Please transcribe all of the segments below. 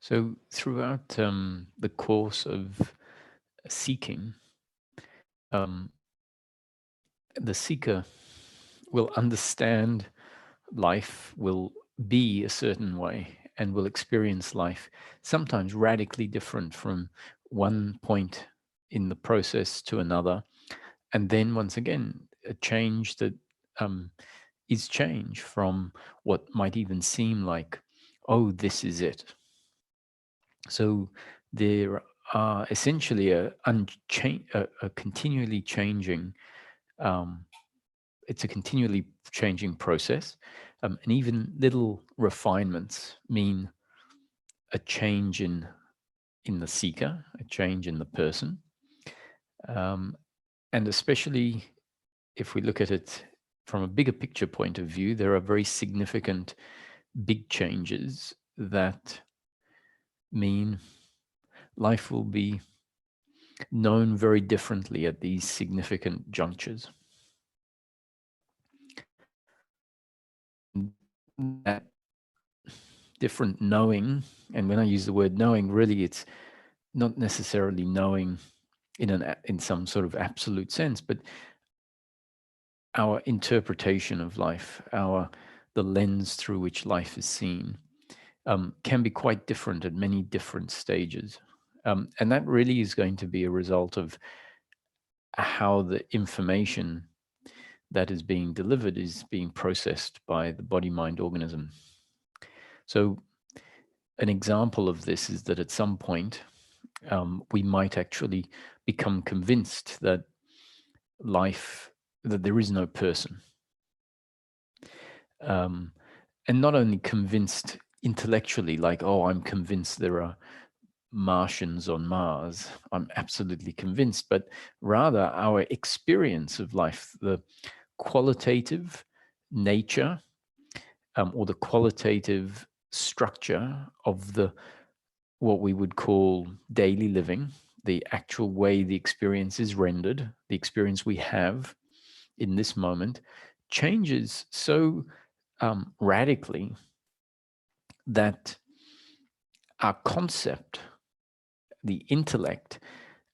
So throughout the course of seeking, the seeker will understand life, will be a certain way, and will experience life sometimes radically different from one point in the process to another. And then once again, a change that is change from what might even seem like, oh, this is it. So there are essentially a continually changing, it's a continually changing process. And even little refinements mean a change in the seeker, a change in the person. And especially if we look at it from a bigger picture point of view, there are very significant big changes that mean life will be known very differently at these significant junctures. That different knowing, and when I use the word knowing, really it's not necessarily knowing in some sort of absolute sense, but our interpretation of life, the lens through which life is seen, can be quite different at many different stages. And that really is going to be a result of how the information that is being delivered is being processed by the body-mind organism. So an example of this is that at some point, we might actually become convinced that there is no person. And not only convinced intellectually, like, oh, I'm convinced there are Martians on Mars. I'm absolutely convinced, but rather our experience of life, the qualitative nature or the qualitative structure of what we would call daily living, the actual way the experience is rendered, the experience we have in this moment, changes so radically that our concept, the intellect,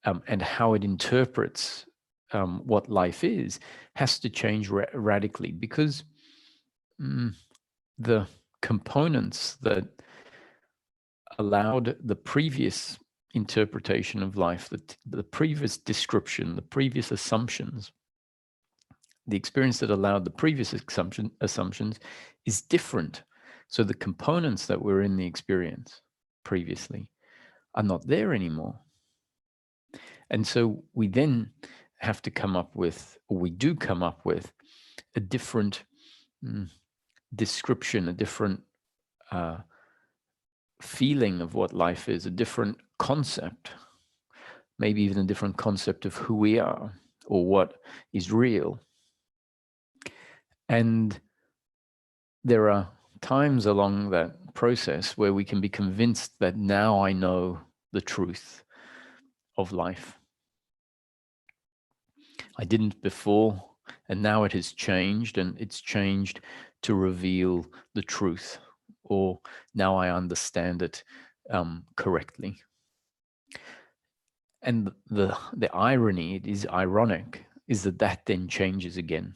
and how it interprets what life is, has to change radically, because the components that allowed the previous interpretation of life, the previous description, the previous assumptions, the experience that allowed the previous assumptions is different. So the components that were in the experience previously are not there anymore. And so we then have to come up with, or we do come up with, a different description, a different feeling of what life is, a different concept, maybe even a different concept of who we are or what is real. And there are times along that process where we can be convinced that now I know the truth of life. I didn't before, and now it has changed, and it's changed to reveal the truth, or now I understand it correctly. And the irony, it is ironic, is that then changes again.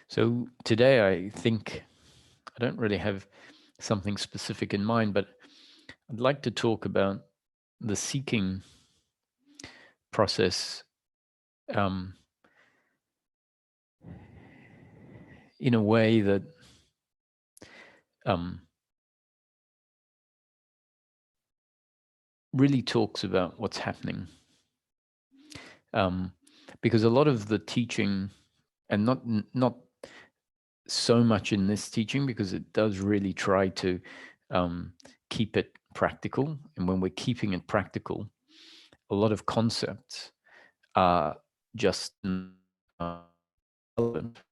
So today I think I don't really have something specific in mind, but I'd like to talk about the seeking process in a way that really talks about what's happening. Because a lot of the teaching, and not so much in this teaching, because it does really try to keep it practical. And when we're keeping it practical, a lot of concepts are just relevant.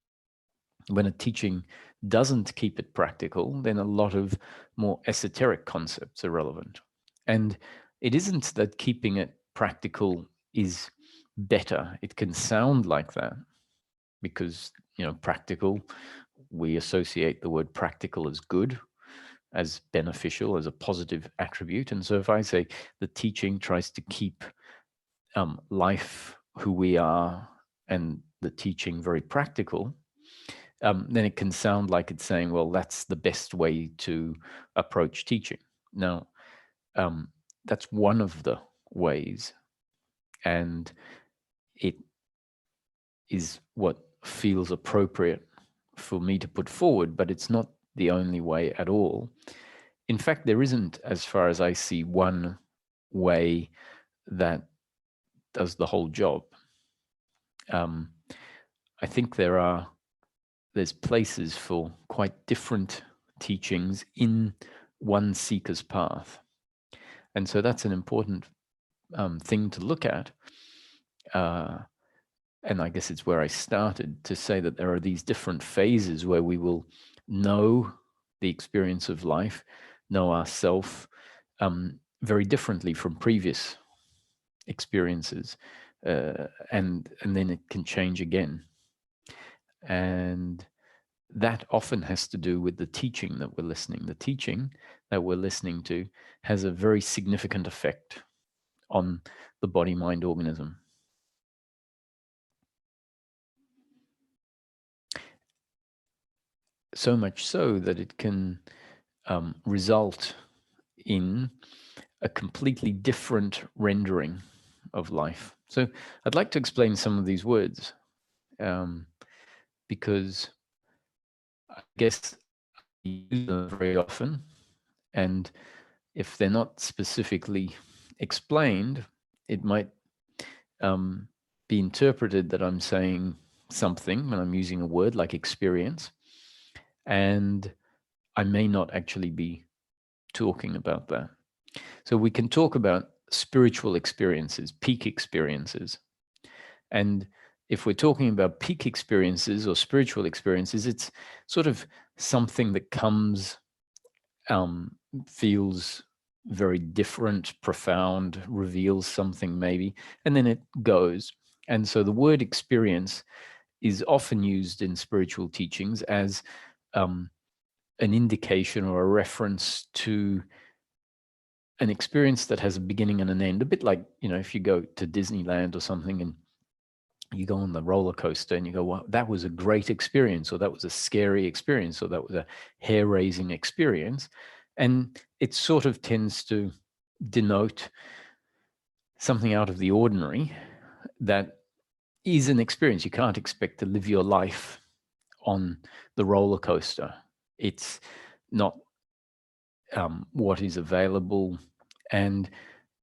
When a teaching doesn't keep it practical, then a lot of more esoteric concepts are relevant. And it isn't that keeping it practical is better. It can sound like that because, practical, we associate the word practical as good, as beneficial, as a positive attribute. And so if I say the teaching tries to keep life, who we are, and the teaching very practical, then it can sound like it's saying, well, that's the best way to approach teaching. Now, that's one of the ways, and it is what feels appropriate for me to put forward, but it's not the only way at all. In fact, there isn't, as far as I see, one way that does the whole job. I think there's places for quite different teachings in one seeker's path. And so that's an important thing to look at. And I guess it's where I started to say that there are these different phases where we will know the experience of life, know ourself very differently from previous experiences. And then it can change again. And that often has to do with the teaching that we're listening. The teaching that we're listening to has a very significant effect on the body-mind organism. So much so that it can result in a completely different rendering of life. So I'd like to explain some of these words because I guess I use them very often, and if they're not specifically explained, it might be interpreted that I'm saying something when I'm using a word like experience, and I may not actually be talking about that. So we can talk about spiritual experiences, peak experiences. And if we're talking about peak experiences or spiritual experiences, it's sort of something that comes, feels very different, profound, reveals something maybe, and then it goes. And so the word experience is often used in spiritual teachings as an indication or a reference to an experience that has a beginning and an end, a bit like, if you go to Disneyland or something and you go on the roller coaster and you go, well, that was a great experience, or that was a scary experience, or that was a hair-raising experience. And it sort of tends to denote something out of the ordinary that is an experience. You can't expect to live your life on the roller coaster. It's not what is available. And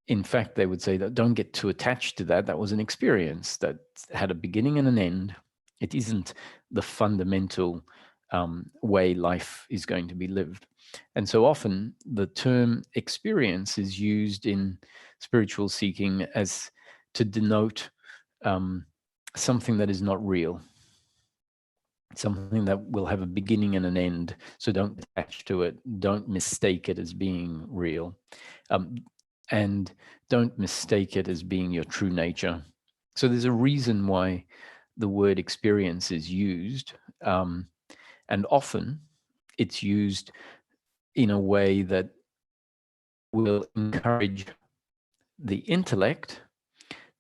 in fact, they would say that don't get too attached to that. That was an experience that had a beginning and an end. It isn't the fundamental way life is going to be lived. And so often the term experience is used in spiritual seeking as to denote something that is not real, something that will have a beginning and an end. So don't attach to it. Don't mistake it as being real. And don't mistake it as being your true nature. So there's a reason why the word experience is used. And often it's used in a way that will encourage the intellect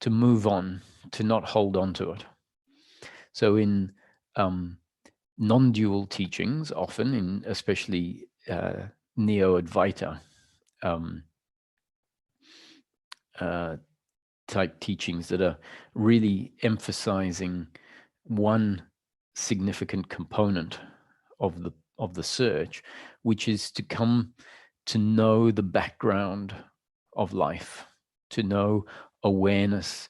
to move on, to not hold on to it. So in non-dual teachings, often, in especially Neo-Advaita type teachings that are really emphasizing one significant component of the search, which is to come to know the background of life, to know awareness,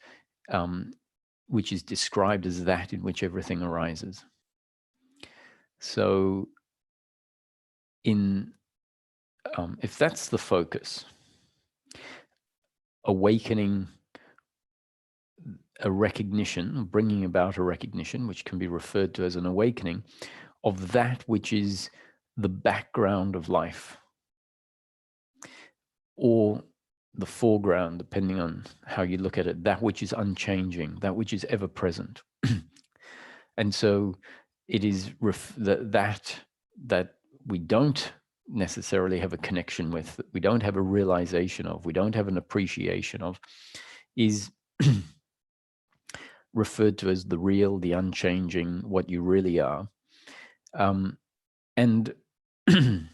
which is described as that in which everything arises. So if that's the focus, awakening a recognition, bringing about a recognition, which can be referred to as an awakening, of that which is the background of life, or the foreground, depending on how you look at it, that which is unchanging, that which is ever present. And so it is that we don't necessarily have a connection with, that we don't have a realization of, we don't have an appreciation of, is referred to as the real, the unchanging, what you really are. And in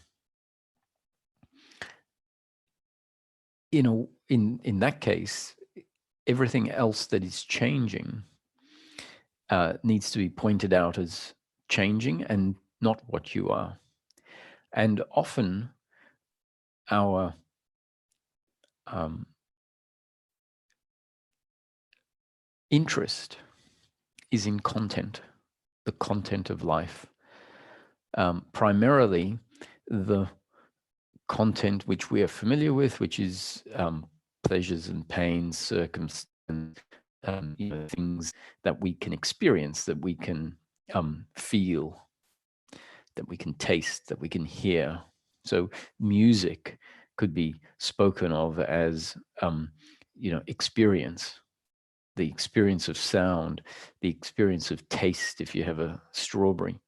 that case, everything else that is changing needs to be pointed out as changing and not what you are. And often our interest is in content, the content of life. Primarily the content which we are familiar with, which is pleasures and pains, circumstances, things that we can experience, that we can feel, that we can taste, that we can hear. So music could be spoken of as, experience, the experience of sound, the experience of taste if you have a strawberry,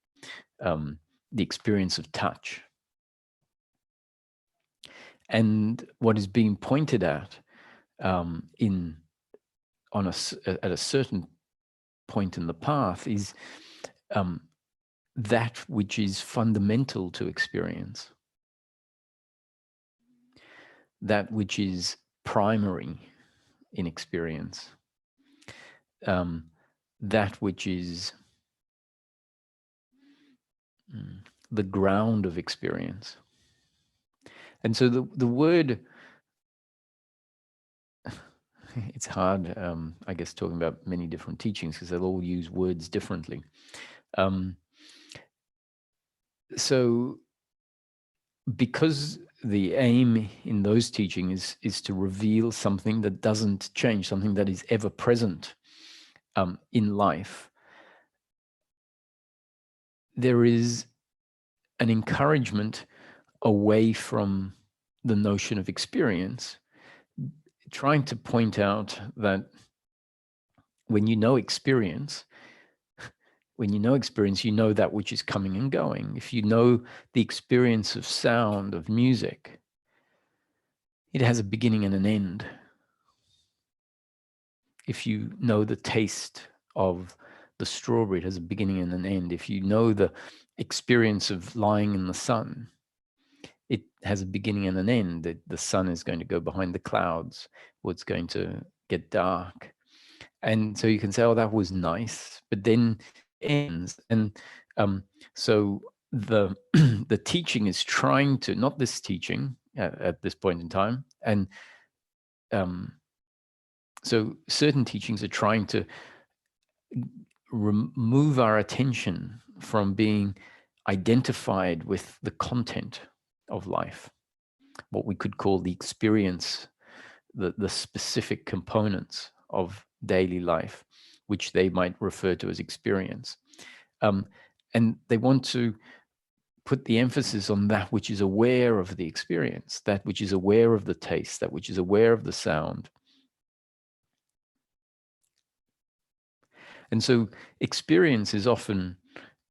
the experience of touch. And what is being pointed at at a certain point in the path is that which is fundamental to experience, that which is primary in experience, that which is the ground of experience. And so the word, it's hard, I guess, talking about many different teachings because they'll all use words differently. So because the aim in those teachings is to reveal something that doesn't change, something that is ever present in life, there is an encouragement away from the notion of experience, trying to point out that when you know experience, you know that which is coming and going. If you know the experience of sound, of music, it has a beginning and an end. If you know the taste of the strawberry, it has a beginning and an end. If you know the experience of lying in the sun, it has a beginning and an end. The sun is going to go behind the clouds, or it's going to get dark. And so you can say, oh, that was nice, but then it ends. And so the the teaching is trying to, not this teaching at this point in time, and so certain teachings are trying to remove our attention from being identified with the content of life, what we could call the experience, the specific components of daily life, which they might refer to as experience. And they want to put the emphasis on that which is aware of the experience, that which is aware of the taste, that which is aware of the sound. And so experience is often,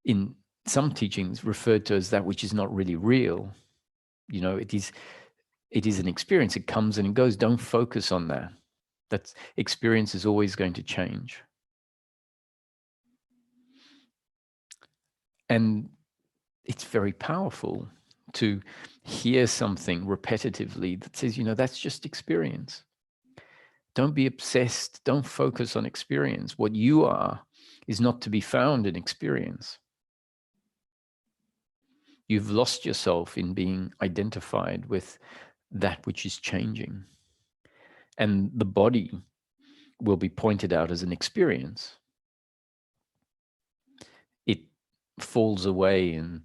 in some teachings, referred to as that which is not really real. It is an experience. It comes and it goes. Don't focus on that. That's experience is always going to change. And it's very powerful to hear something repetitively that says, that's just experience. Don't be obsessed. Don't focus on experience. What you are is not to be found in experience. You've lost yourself in being identified with that which is changing. And the body will be pointed out as an experience. It falls away in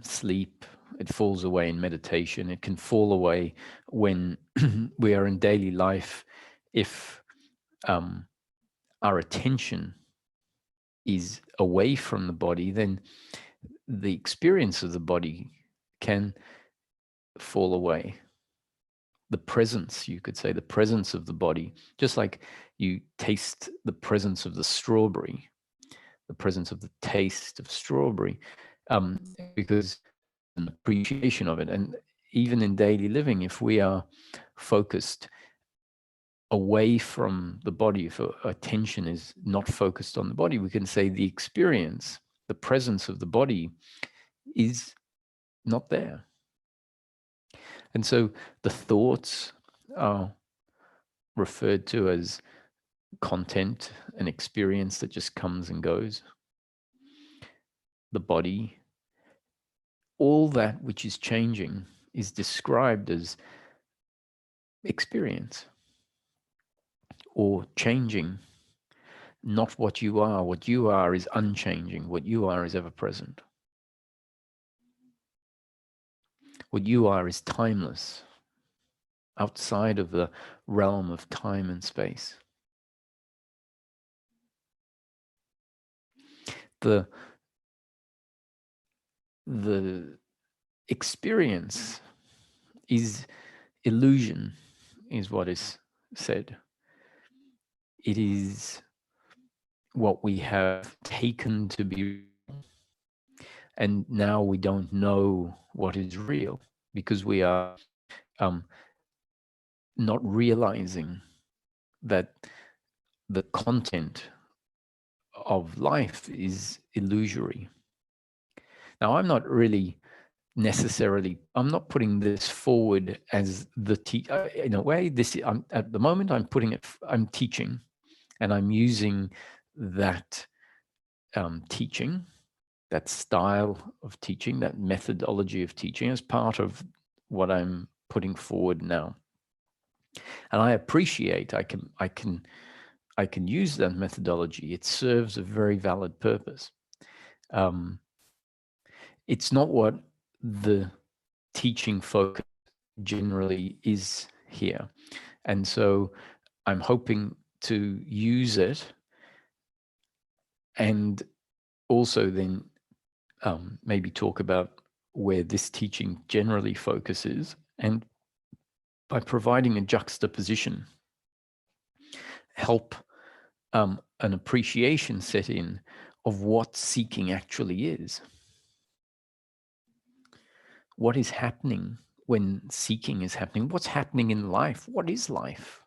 sleep. It falls away in meditation. It can fall away when we are in daily life if our attention is away from the body, then the experience of the body can fall away. the presence, you could say, the presence of the body, just like you taste the presence of the strawberry, the presence of the taste of strawberry, because an appreciation of it. And even in daily living, if we are focused away from the body, if attention is not focused on the body, we can say the experience, the presence of the body is not there. And so the thoughts are referred to as content, an experience that just comes and goes. The body, all that which is changing is described as experience or changing, not what you are. What you are is unchanging. What you are is ever present. What you are is timeless, outside of the realm of time and space. The experience is illusion, is what is said. It is what we have taken to be real. And now we don't know what is real because we are not realizing that the content of life is illusory. Now, I'm not really necessarily, I'm not putting this forward as the in a way, at the moment I'm teaching, and I'm using that teaching, that style of teaching, that methodology of teaching as part of what I'm putting forward now. And I appreciate I can use that methodology. It serves a very valid purpose. It's not what the teaching focus generally is here. And so I'm hoping to use it and also then maybe talk about where this teaching generally focuses, and by providing a juxtaposition, help an appreciation set in of what seeking actually is. What is happening when seeking is happening? What's happening in life? What is life?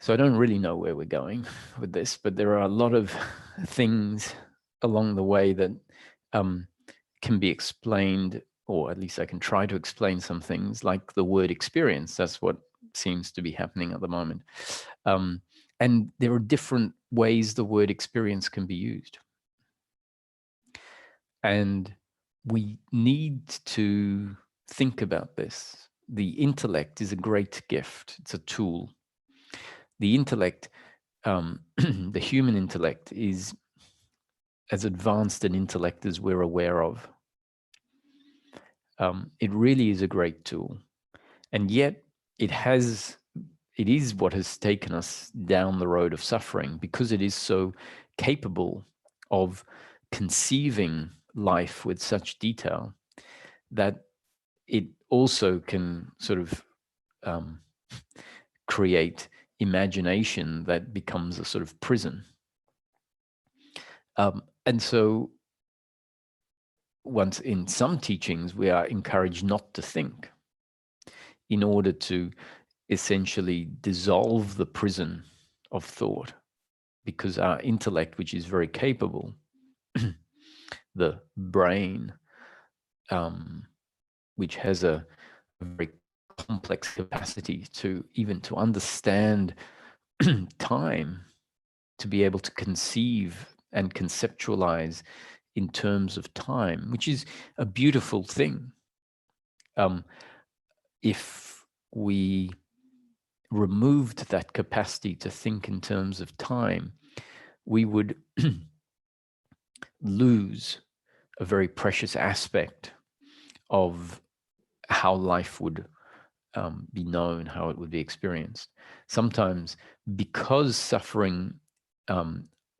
So I don't really know where we're going with this, but there are a lot of things along the way that can be explained, or at least I can try to explain some things, like the word experience. That's what seems to be happening at the moment. And there are different ways the word experience can be used. And we need to think about this. The intellect is a great gift. It's a tool. The intellect, the human intellect, is as advanced an intellect as we're aware of. It really is a great tool. And yet it is what has taken us down the road of suffering, because it is so capable of conceiving life with such detail that it also can sort of create imagination that becomes a sort of prison. And so once in some teachings, we are encouraged not to think in order to essentially dissolve the prison of thought, because our intellect, which is very capable, the brain, which has a very complex capacity to even to understand time, to be able to conceive and conceptualize in terms of time, which is a beautiful thing. If we removed that capacity to think in terms of time, we would lose a very precious aspect of how life would be known, how it would be experienced. Sometimes, because suffering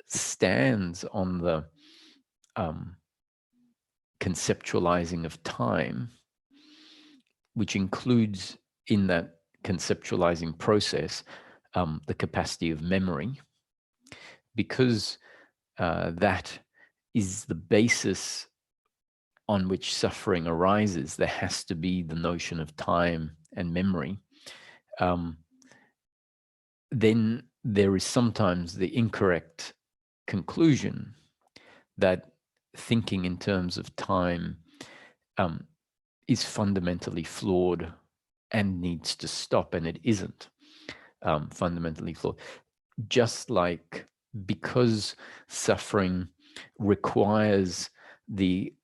stands on the conceptualizing of time, which includes in that conceptualizing process the capacity of memory, because that is the basis on which suffering arises. There has to be the notion of time and memory. Then there is sometimes the incorrect conclusion that thinking in terms of time is fundamentally flawed and needs to stop, and it isn't fundamentally flawed. Just like, because suffering requires the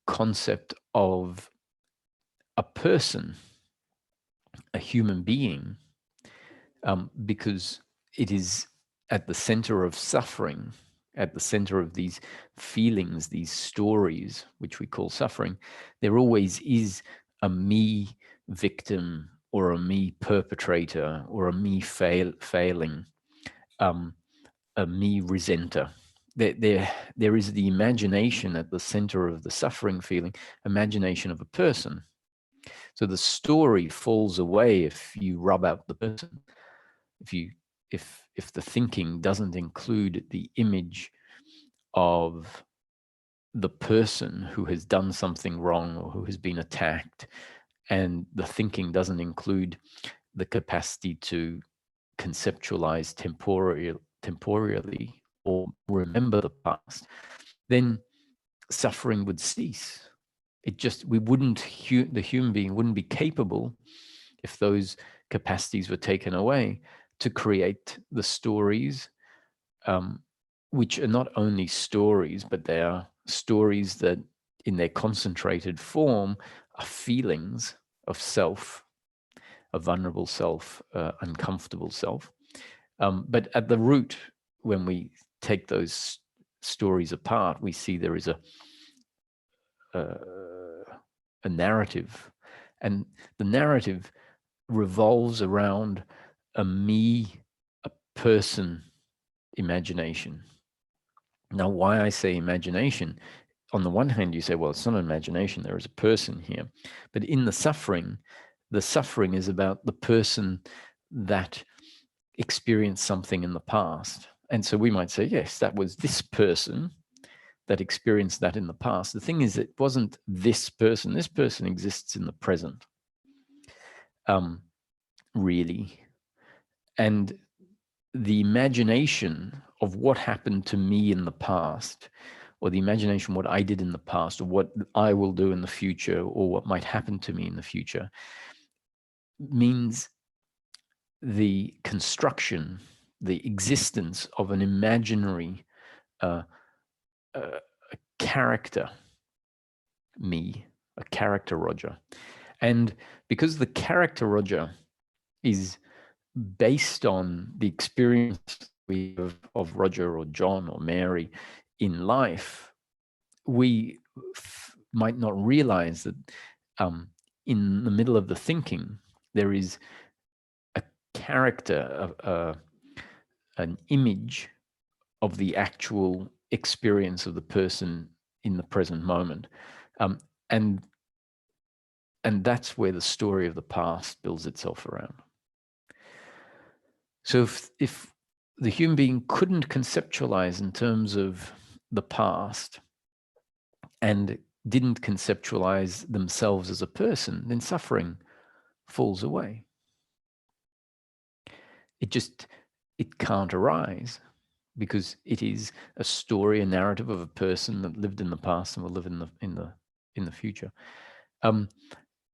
concept of a person, a human being, because it is at the center of suffering, at the center of these feelings, these stories, which we call suffering, there always is a me victim or a me perpetrator or a me failing, a me resenter. There is the imagination at the center of the suffering feeling, imagination of a person. So the story falls away if you rub out the person. If the thinking doesn't include the image of the person who has done something wrong or who has been attacked, and the thinking doesn't include the capacity to conceptualize temporally or remember the past, then suffering would cease. The human being wouldn't be capable, if those capacities were taken away, to create the stories, which are not only stories, but they are stories that in their concentrated form are feelings of self, a vulnerable self, uncomfortable self. But at the root, when we take those stories apart, we see there is a narrative, and the narrative revolves around a me, a person imagination. Now, why I say imagination, on the one hand, you say, well, it's not an imagination, there is a person here. But in the suffering is about the person that experienced something in the past. And so we might say, yes, that was this person that experienced that in the past. The thing is, it wasn't this person. This person exists in the present, really. And the imagination of what happened to me in the past, or the imagination what I did in the past, or what I will do in the future, or what might happen to me in the future, means the construction, the existence of an imaginary character, me, a character Roger. And because the character Roger is based on the experience we have of Roger or John or Mary in life, we might not realize that in the middle of the thinking, there is a character, an image of the actual experience of the person in the present moment. And that's where the story of the past builds itself around. So if the human being couldn't conceptualize in terms of the past and didn't conceptualize themselves as a person, then suffering falls away. It can't arise, because it is a story, a narrative of a person that lived in the past and will live in the future.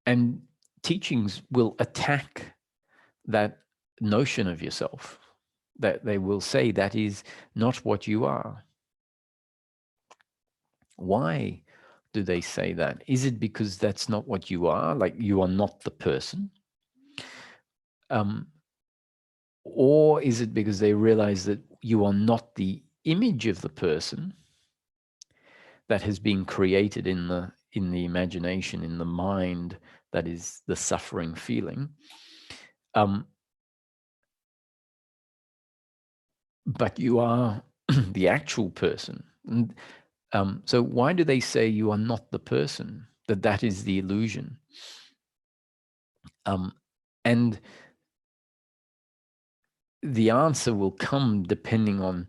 And teachings will attack that notion of yourself, that they will say that is not what you are. Why do they say that? Is it because that's not what you are, like you are not the person? Or is it because they realize that you are not the image of the person that has been created in the imagination, in the mind, that is the suffering feeling? But you are the actual person. And, so why do they say you are not the person, that is the illusion? And the answer will come depending on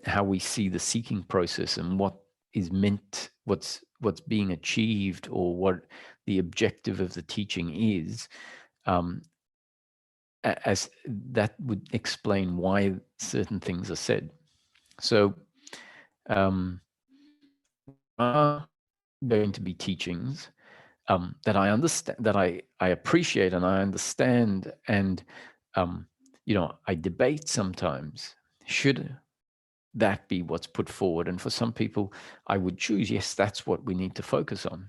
how we see the seeking process and what is meant, what's being achieved, or what the objective of the teaching is. As that would explain why certain things are said. So are going to be teachings that I understand, that I appreciate and I understand, and I debate sometimes. Should that be what's put forward? And for some people, I would choose, yes, that's what we need to focus on.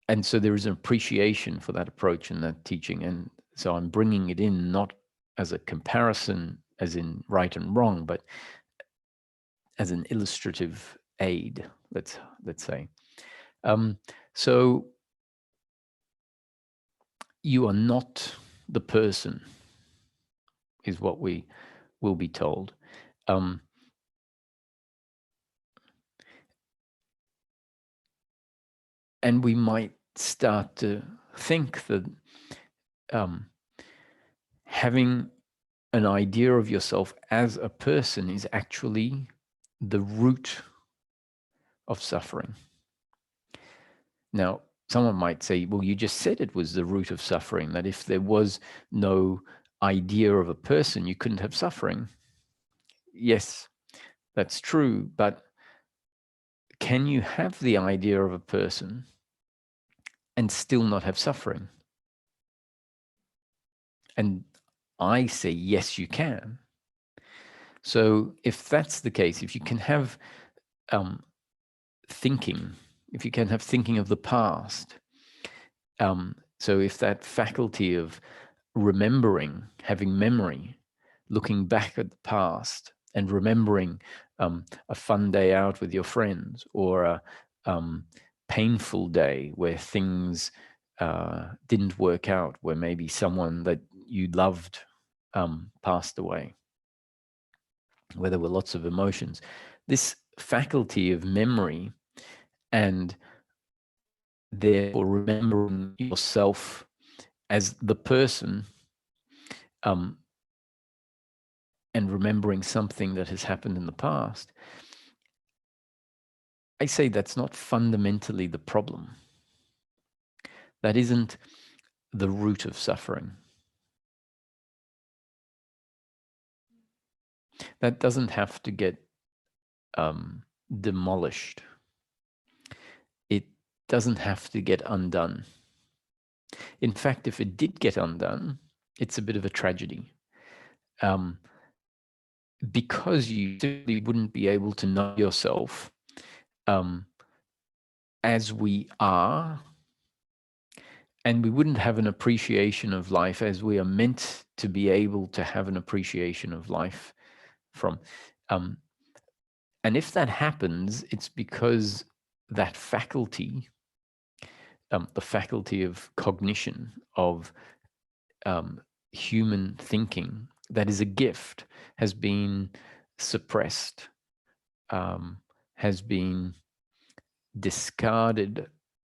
And so there is an appreciation for that approach and that teaching. And so I'm bringing it in not as a comparison, as in right and wrong, but as an illustrative aid, let's say. So you are not the person, is what we will be told. And we might start to think that having an idea of yourself as a person is actually the root of suffering. Now, someone might say, well, you just said it was the root of suffering, that if there was no idea of a person, you couldn't have suffering. Yes, that's true, but can you have the idea of a person and still not have suffering? And I say, yes, you can. So if that's the case, if you can have thinking, if you can have thinking of the past, so if that faculty of remembering, having memory, looking back at the past and remembering a fun day out with your friends, or a painful day where things didn't work out, where maybe someone that you loved passed away, where there were lots of emotions. This faculty of memory, and therefore remembering yourself as the person, and remembering something that has happened in the past, I say that's not fundamentally the problem. That isn't the root of suffering. That doesn't have to get demolished. It doesn't have to get undone. In fact, if it did get undone, it's a bit of a tragedy. Because you simply wouldn't be able to know yourself as we are, and we wouldn't have an appreciation of life as we are meant to be able to have an appreciation of life from. And if that happens, it's because that faculty, the faculty of cognition, of human thinking, that is a gift, has been suppressed, has been discarded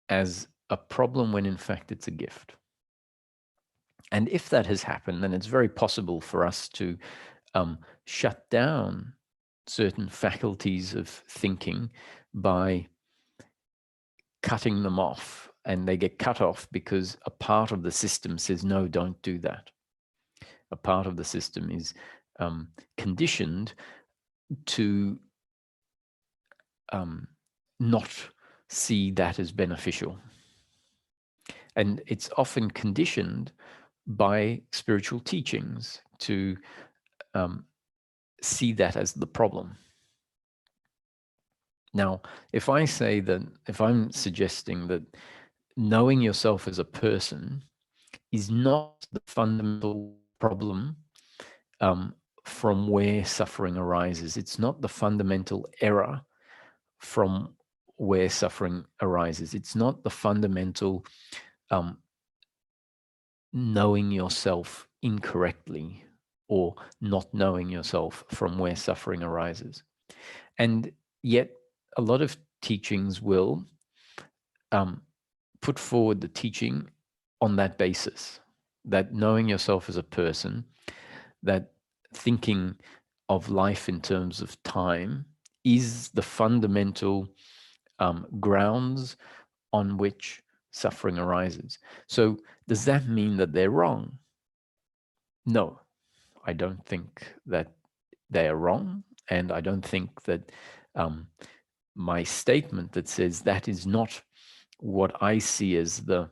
as a problem when in fact it's a gift. And if that has happened, then it's very possible for us to shut down certain faculties of thinking by cutting them off. And they get cut off because a part of the system says, no, don't do that. A part of the system is conditioned to not see that as beneficial. And it's often conditioned by spiritual teachings to see that as the problem. Now, if I say that, if I'm suggesting that knowing yourself as a person is not the fundamental problem from where suffering arises, it's not the fundamental error from where suffering arises, it's not the fundamental knowing yourself incorrectly or not knowing yourself from where suffering arises. And yet a lot of teachings will put forward the teaching on that basis, that knowing yourself as a person, that thinking of life in terms of time is the fundamental grounds on which suffering arises. So does that mean that they're wrong? No, I don't think that they are wrong. And I don't think that my statement that says that is not what I see as the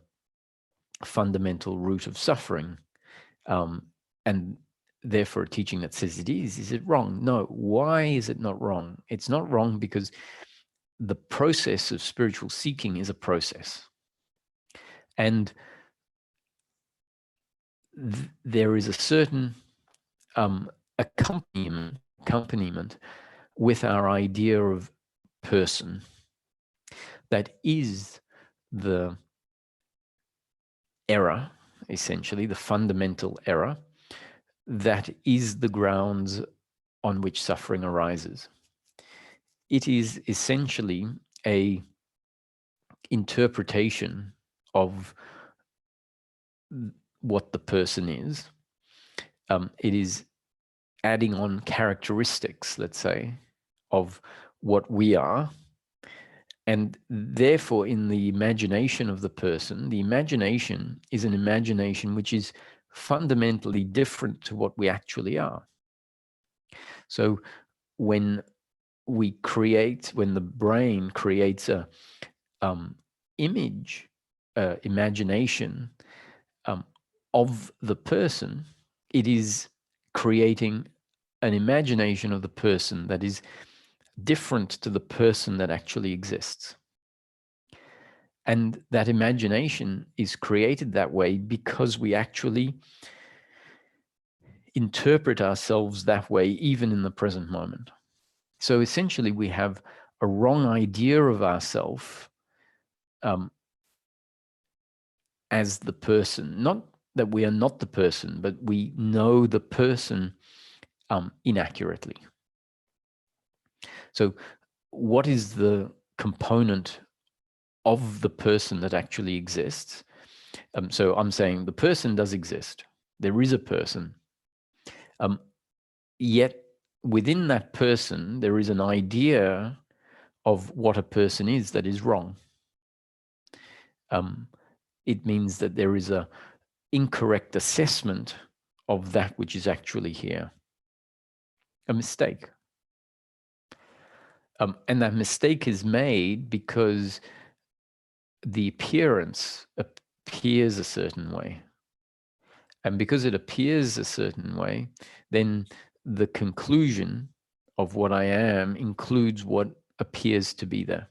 fundamental root of suffering, and therefore a teaching that says it is it wrong? No. Why is it not wrong? It's not wrong because the process of spiritual seeking is a process. And there is a certain accompaniment with our idea of person that is the error, essentially, the fundamental error that is the grounds on which suffering arises. It is essentially a interpretation of what the person is. It is adding on characteristics, let's say, of what we are. And therefore, in the imagination of the person, the imagination is an imagination which is fundamentally different to what we actually are. So when the brain creates a image, imagination of the person, it is creating an imagination of the person that is different to the person that actually exists. And that imagination is created that way because we actually interpret ourselves that way, even in the present moment. So essentially, we have a wrong idea of ourselves as the person. Not that we are not the person, but we know the person inaccurately. So what is the component of the person that actually exists? So I'm saying the person does exist. There is a person. Yet within that person, there is an idea of what a person is that is wrong. It means that there is a incorrect assessment of that which is actually here, a mistake. And that mistake is made because the appearance appears a certain way. And because it appears a certain way, then the conclusion of what I am includes what appears to be there.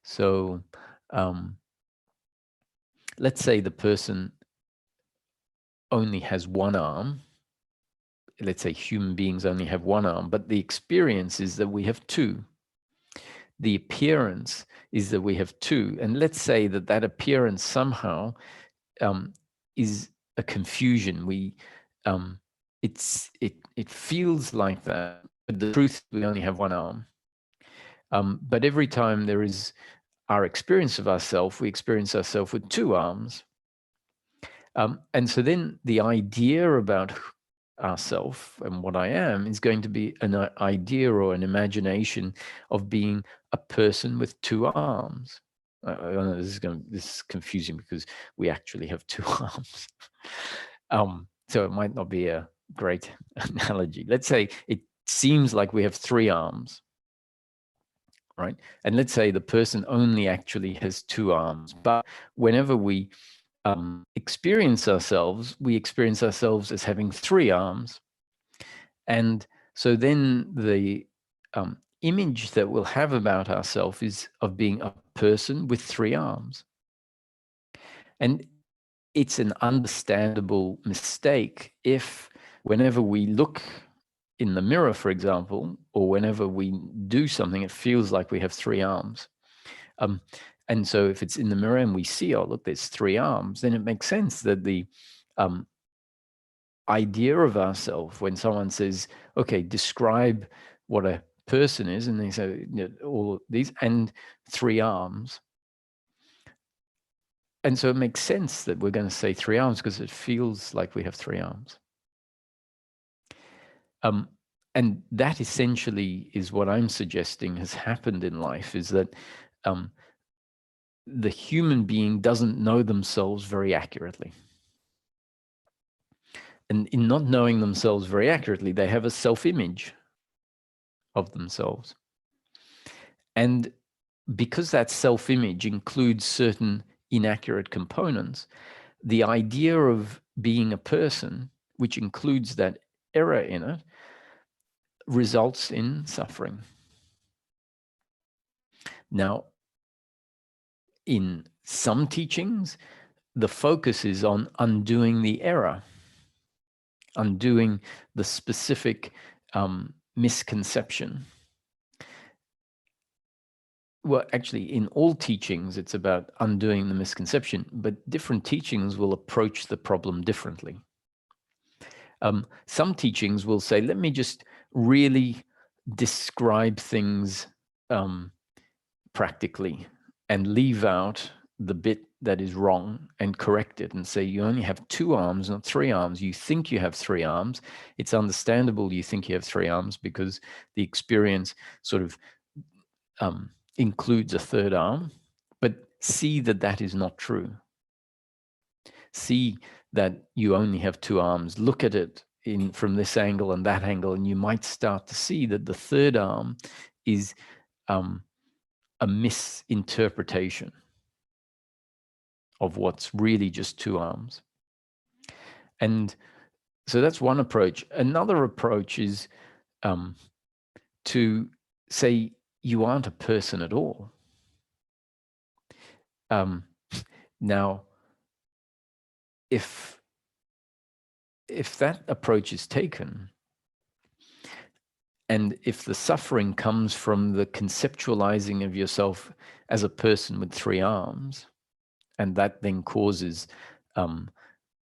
So let's say the person only has one arm. Let's say human beings only have one arm, but the experience is that we have two. The appearance is that we have two. And let's say that that appearance somehow is a confusion. It feels like that, but the truth is we only have one arm. But every time there is our experience of ourselves, we experience ourselves with two arms. And so then the idea about ourself and what I am is going to be an idea or an imagination of being a person with two arms. I know this is confusing because we actually have two arms. So it might not be a great analogy. Let's say it seems like we have three arms, right? And let's say the person only actually has two arms, but whenever we experience ourselves, we experience ourselves as having three arms. And so then the image that we'll have about ourselves is of being a person with three arms. And it's an understandable mistake if whenever we look in the mirror, for example, or whenever we do something, it feels like we have three arms. And so if it's in the mirror and we see, oh, look, there's three arms, then it makes sense that the idea of ourselves, when someone says, okay, describe what a person is, and they say, you know, all these and three arms, And so it makes sense that we're going to say 3 arms because it feels like we have 3 arms. And that essentially is what I'm suggesting has happened in life, is that the human being doesn't know themselves very accurately. And in not knowing themselves very accurately, they have a self-image of themselves. And because that self-image includes certain inaccurate components, the idea of being a person, which includes that error in it, results in suffering. Now, in some teachings, the focus is on undoing the error, undoing the specific misconception. Well, actually, in all teachings, it's about undoing the misconception, but different teachings will approach the problem differently. Some teachings will say, let me just really describe things practically and leave out the bit that is wrong and correct it and say, you only have 2 arms, not 3 arms. You think you have 3 arms. It's understandable you think you have 3 arms because the experience sort of includes a 3rd arm, but see that that is not true. See that you only have 2 arms. Look at it from this angle and that angle, and you might start to see that the 3rd arm is a misinterpretation of what's really just 2 arms. And so that's one approach. Another approach is to say you aren't a person at all. Now, if that approach is taken, and if the suffering comes from the conceptualizing of yourself as a person with 3 arms, and that then causes,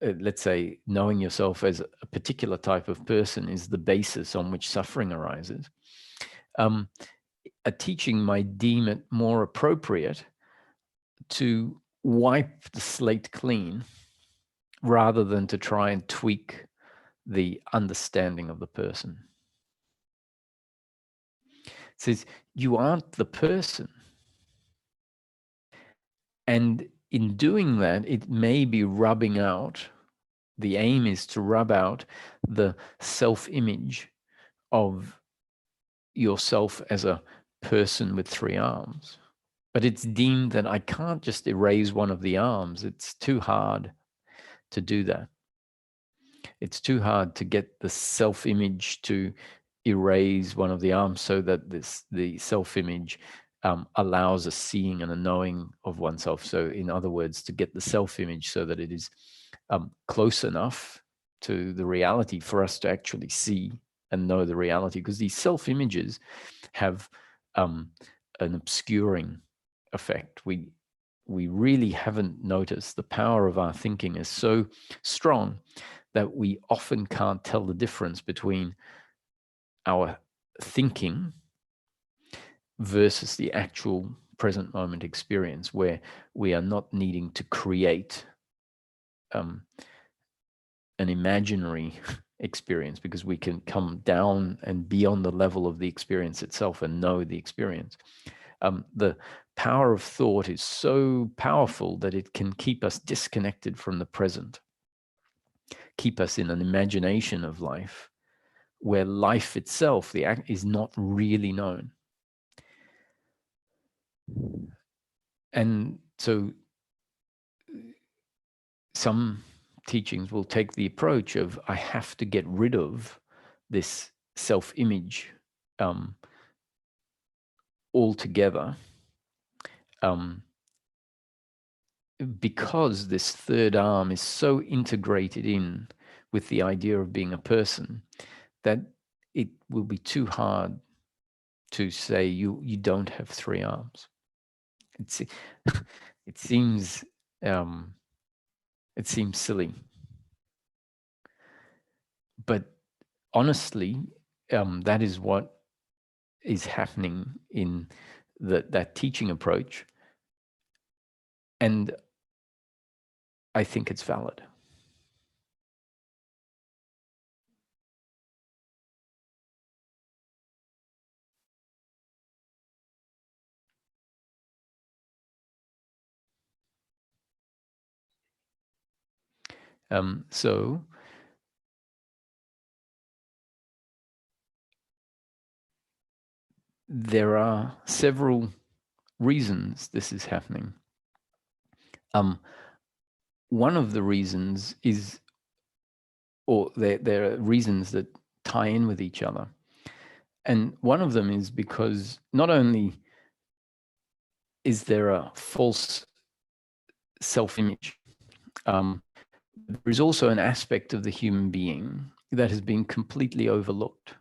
let's say, knowing yourself as a particular type of person is the basis on which suffering arises, a teaching might deem it more appropriate to wipe the slate clean rather than to try and tweak the understanding of the person. It says, you aren't the person. And in doing that, it may be rubbing out, the aim is to rub out the self-image of yourself as a person with 3 arms. But it's deemed that I can't just erase one of the arms. It's too hard to do that. It's too hard to get the self-image to erase one of the arms so that the self-image allows a seeing and a knowing of oneself. So in other words, to get the self-image so that it is close enough to the reality for us to actually see and know the reality, because these self-images have an obscuring effect. We really haven't noticed the power of our thinking is so strong that we often can't tell the difference between our thinking versus the actual present moment experience, where we are not needing to create an imaginary experience, because we can come down and be on the level of the experience itself and know the experience. The power of thought is so powerful that it can keep us disconnected from the present, keep us in an imagination of life where life itself, the act, is not really known. And so some teachings will take the approach of, I have to get rid of this self-image altogether, because this 3rd arm is so integrated in with the idea of being a person that it will be too hard to say you don't have 3 arms. It seems silly, but honestly, that is what is happening in that teaching approach. And I think it's valid. So there are several reasons this is happening. One of the reasons is, or there are reasons that tie in with each other. And one of them is because not only is there a false self-image, there is also an aspect of the human being that has been completely overlooked.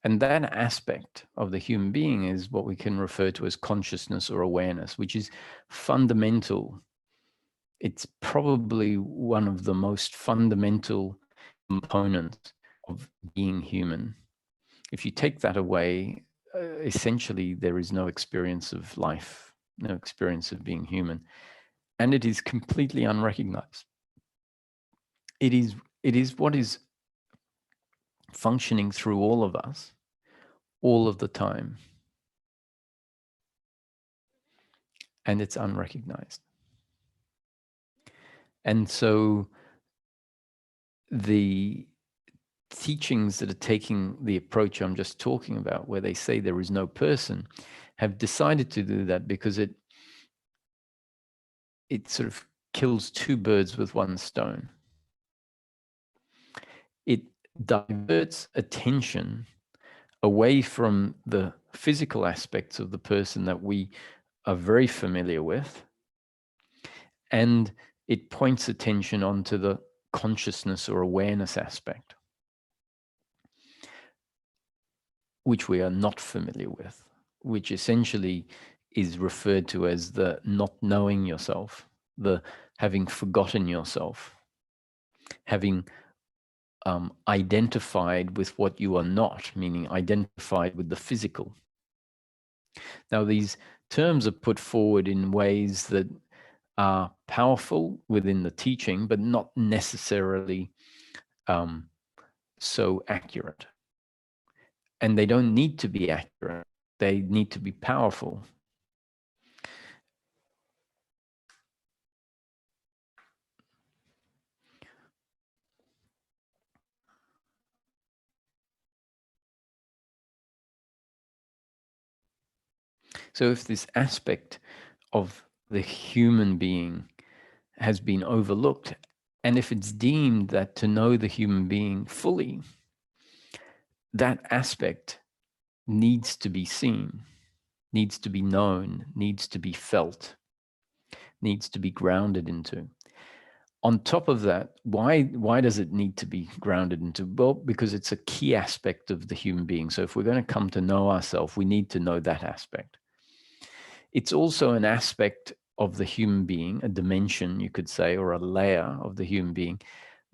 And that aspect of the human being is what we can refer to as consciousness or awareness, which is fundamental. It's probably one of the most fundamental components of being human. If you take that away, essentially there is no experience of life, no experience of being human. And it is completely unrecognized. It is what is functioning through all of us all of the time. And it's unrecognized. And so the teachings that are taking the approach I'm just talking about, where they say there is no person, have decided to do that because it sort of kills two birds with one stone. It diverts attention away from the physical aspects of the person that we are very familiar with, and it points attention onto the consciousness or awareness aspect, which we are not familiar with, which essentially is referred to as the not knowing yourself, the having forgotten yourself, having identified with what you are not, meaning identified with the physical. Now, these terms are put forward in ways that are powerful within the teaching, but not necessarily so accurate. And they don't need to be accurate. They need to be powerful. So if this aspect of the human being has been overlooked, and if it's deemed that to know the human being fully, that aspect needs to be seen, needs to be known, needs to be felt, needs to be grounded into. On top of that, why does it need to be grounded into? Well, because it's a key aspect of the human being. So if we're going to come to know ourselves, we need to know that aspect. It's also an aspect of the human being, a dimension, you could say, or a layer of the human being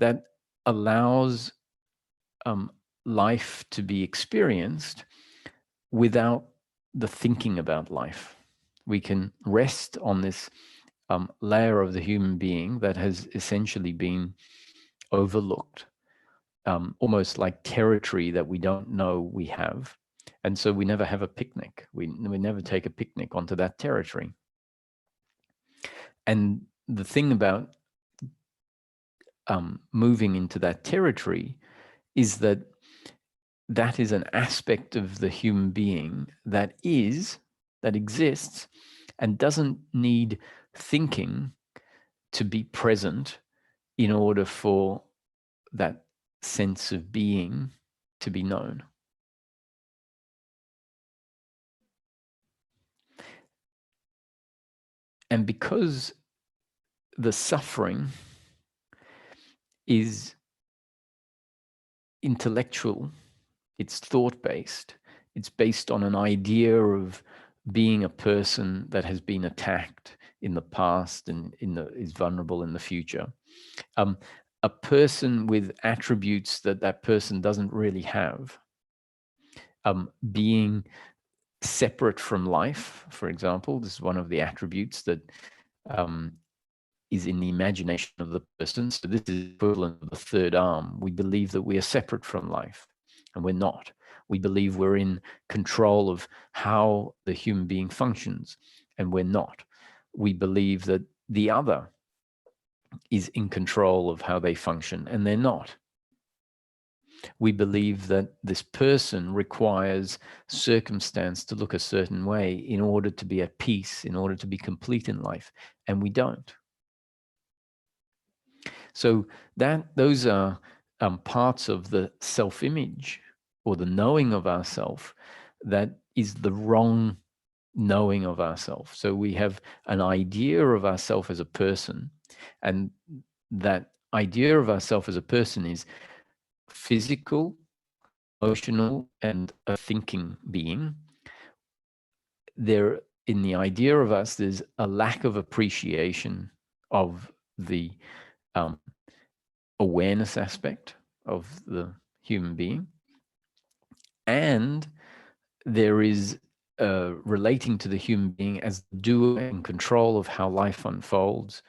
that allows life to be experienced without the thinking about life. We can rest on this layer of the human being that has essentially been overlooked, almost like territory that we don't know we have. And so we never have a picnic. We never take a picnic onto that territory. And the thing about moving into that territory is that that is an aspect of the human being that exists and doesn't need thinking to be present in order for that sense of being to be known. And because the suffering is intellectual, it's thought-based, it's based on an idea of being a person that has been attacked in the past and is vulnerable in the future. A person with attributes that person doesn't really have. Being separate from life, for example, this is one of the attributes that is in the imagination of the person. So this is equivalent of the third arm. We believe that we are separate from life, and we're not. We believe we're in control of how the human being functions, and we're not. We believe that the other is in control of how they function, and they're not. We believe that this person requires circumstance to look a certain way in order to be at peace, in order to be complete in life, and we don't. So those are parts of the self-image or the knowing of ourself that is the wrong knowing of ourself. So we have an idea of ourself as a person, and that idea of ourself as a person is physical, emotional, and a thinking being. There, in the idea of us, there's a lack of appreciation of the awareness aspect of the human being. And there is relating to the human being as the doer in control of how life unfolds,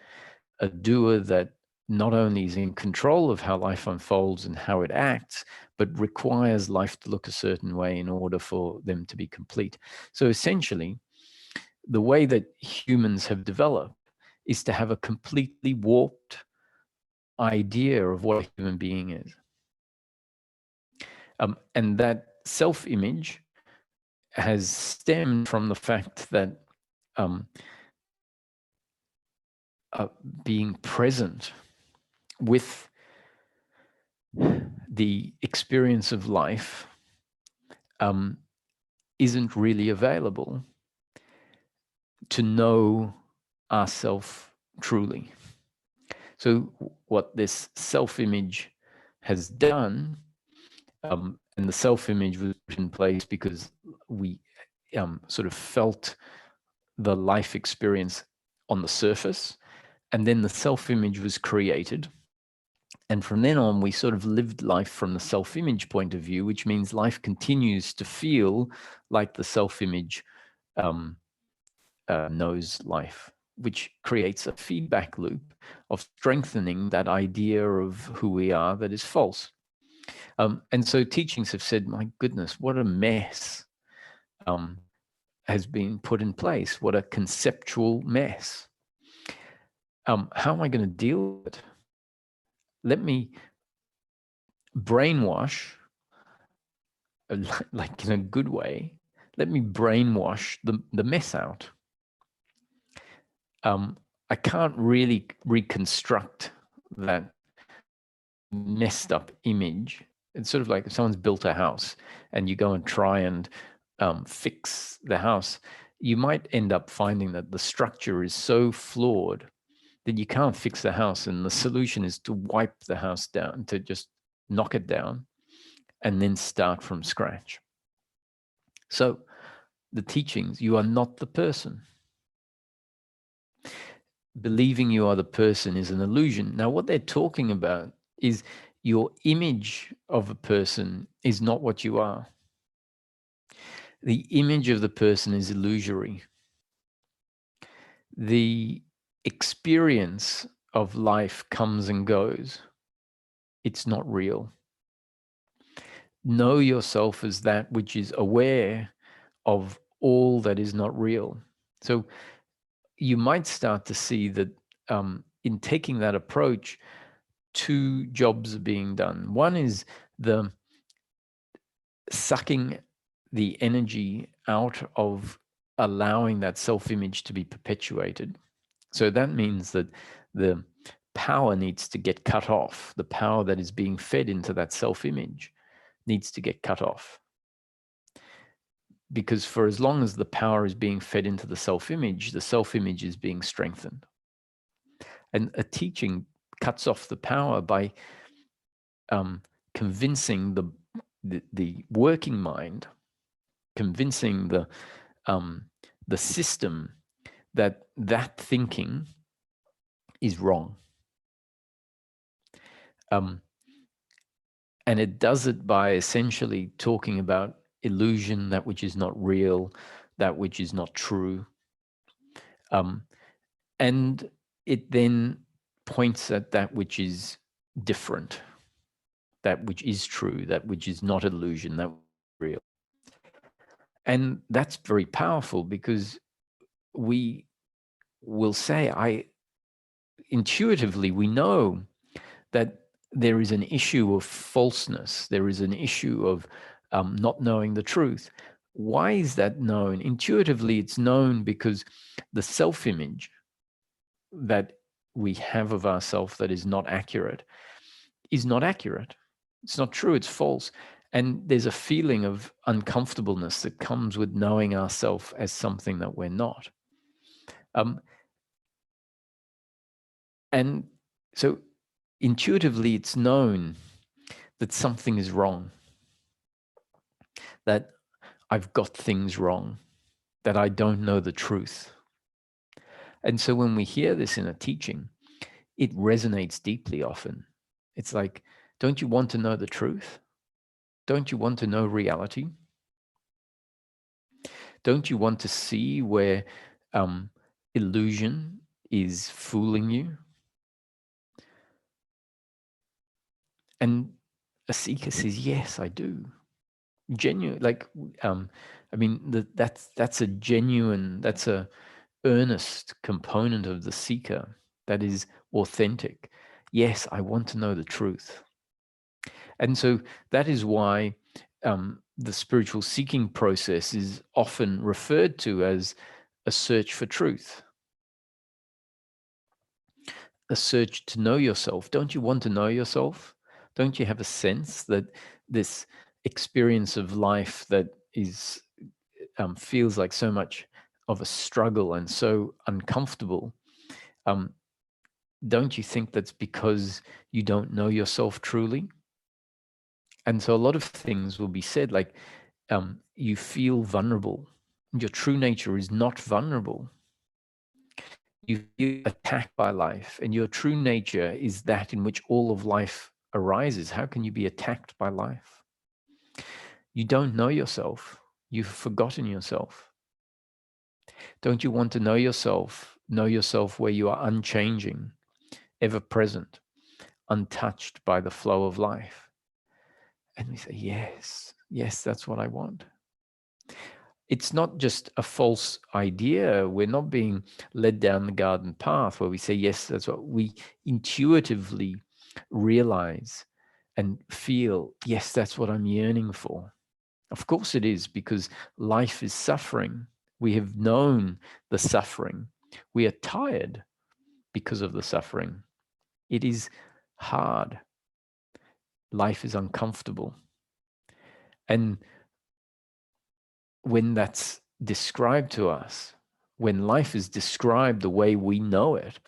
a doer that not only is in control of how life unfolds and how it acts, but requires life to look a certain way in order for them to be complete. So essentially, the way that humans have developed is to have a completely warped idea of what a human being is. And that self-image has stemmed from the fact that being present with the experience of life isn't really available to know ourselves truly. So what this self-image has done, and the self-image was put in place because we sort of felt the life experience on the surface, and then the self-image was created. And from then on, we sort of lived life from the self-image point of view, which means life continues to feel like the self-image knows life, which creates a feedback loop of strengthening that idea of who we are that is false. And so teachings have said, my goodness, what a mess has been put in place. What a conceptual mess. How am I going to deal with it? Let me brainwash, like in a good way, let me brainwash the mess out. I can't really reconstruct that messed up image. It's sort of like if someone's built a house and you go and try and fix the house, you might end up finding that the structure is so flawed that you can't fix the house. And the solution is to wipe the house down, to just knock it down and then start from scratch. So the teachings, you are not the person. Believing you are the person is an illusion. Now, what they're talking about is your image of a person is not what you are. The image of the person is illusory. The experience of life comes and goes. It's not real. Know yourself as that which is aware of all that is not real. So you might start to see that in taking that approach, two jobs are being done. One is the sucking the energy out of allowing that self-image to be perpetuated. So that means that the power needs to get cut off. The power that is being fed into that self-image needs to get cut off. Because for as long as the power is being fed into the self-image is being strengthened. And a teaching cuts off the power by convincing the working mind, convincing the system that that thinking is wrong. And it does it by essentially talking about illusion, that which is not real, that which is not true. And it then points at that which is different, that which is true, that which is not illusion, that real. And that's very powerful, because we will say, intuitively, we know that there is an issue of falseness. There is an issue of not knowing the truth. Why is that known? Intuitively, it's known because the self-image that we have of ourselves that is not accurate is not accurate. It's not true. It's false. And there's a feeling of uncomfortableness that comes with knowing ourselves as something that we're not. And so intuitively, it's known that something is wrong, that I've got things wrong, that I don't know the truth. And so when we hear this in a teaching, it resonates deeply often. It's like, don't you want to know the truth? Don't you want to know reality? Don't you want to see where illusion is fooling you? And a seeker says, yes, I do. Genuine, like, I mean, that's a genuine, that's a earnest component of the seeker that is authentic. Yes, I want to know the truth. And so that is why the spiritual seeking process is often referred to as a search for truth, a search to know yourself. Don't you want to know yourself? Don't you have a sense that this experience of life that is feels like so much of a struggle and so uncomfortable, don't you think that's because you don't know yourself truly? And so a lot of things will be said like, you feel vulnerable. Your true nature is not vulnerable. You feel attacked by life, and your true nature is that in which all of life arises. How can you be attacked by life? You don't know yourself. You've forgotten yourself. Don't you want to know yourself? Know yourself where you are unchanging, ever present, untouched by the flow of life. And we say, yes, yes, that's what I want. It's not just a false idea. We're not being led down the garden path where we say, yes, that's what we intuitively realize and feel. Yes, that's what I'm yearning for. Of course it is, because life is suffering. We have known the suffering. We are tired because of the suffering. It is hard. Life is uncomfortable. And when that's described to us, when life is described the way we know it,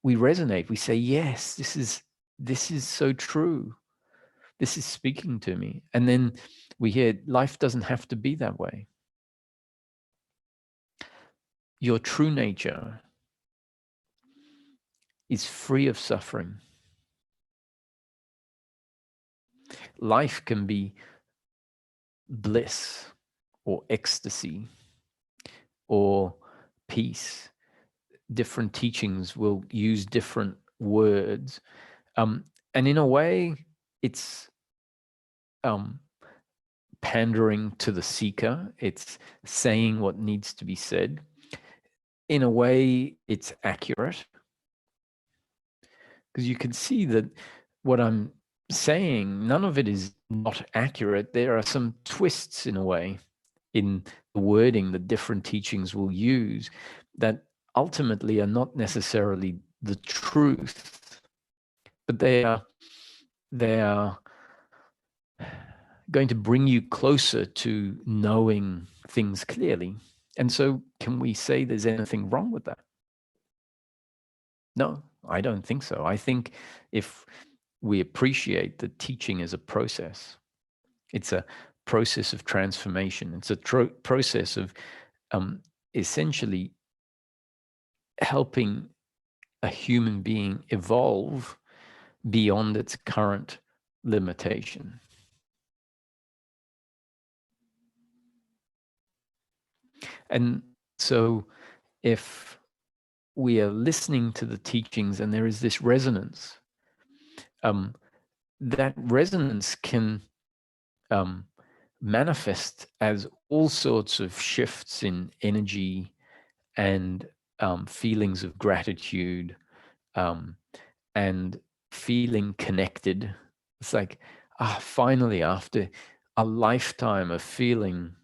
we resonate. We say, yes, this is so true. This is speaking to me. And then we hear, life doesn't have to be that way. Your true nature is free of suffering. Life can be bliss or ecstasy or peace. Different teachings will use different words. And in a way, it's pandering to the seeker. It's saying what needs to be said. In a way, it's accurate, because you can see that what I'm saying, none of it is not accurate. There are some twists in a way in the wording that different teachings will use that ultimately are not necessarily the truth, but they are going to bring you closer to knowing things clearly. And so can we say there's anything wrong with that? No, I don't think so. I think if we appreciate that teaching is a process, it's a process of transformation. It's a process of essentially helping a human being evolve beyond its current limitation. And so if we are listening to the teachings and there is this resonance. That resonance can manifest as all sorts of shifts in energy and feelings of gratitude, and feeling connected. It's like, finally, after a lifetime of feeling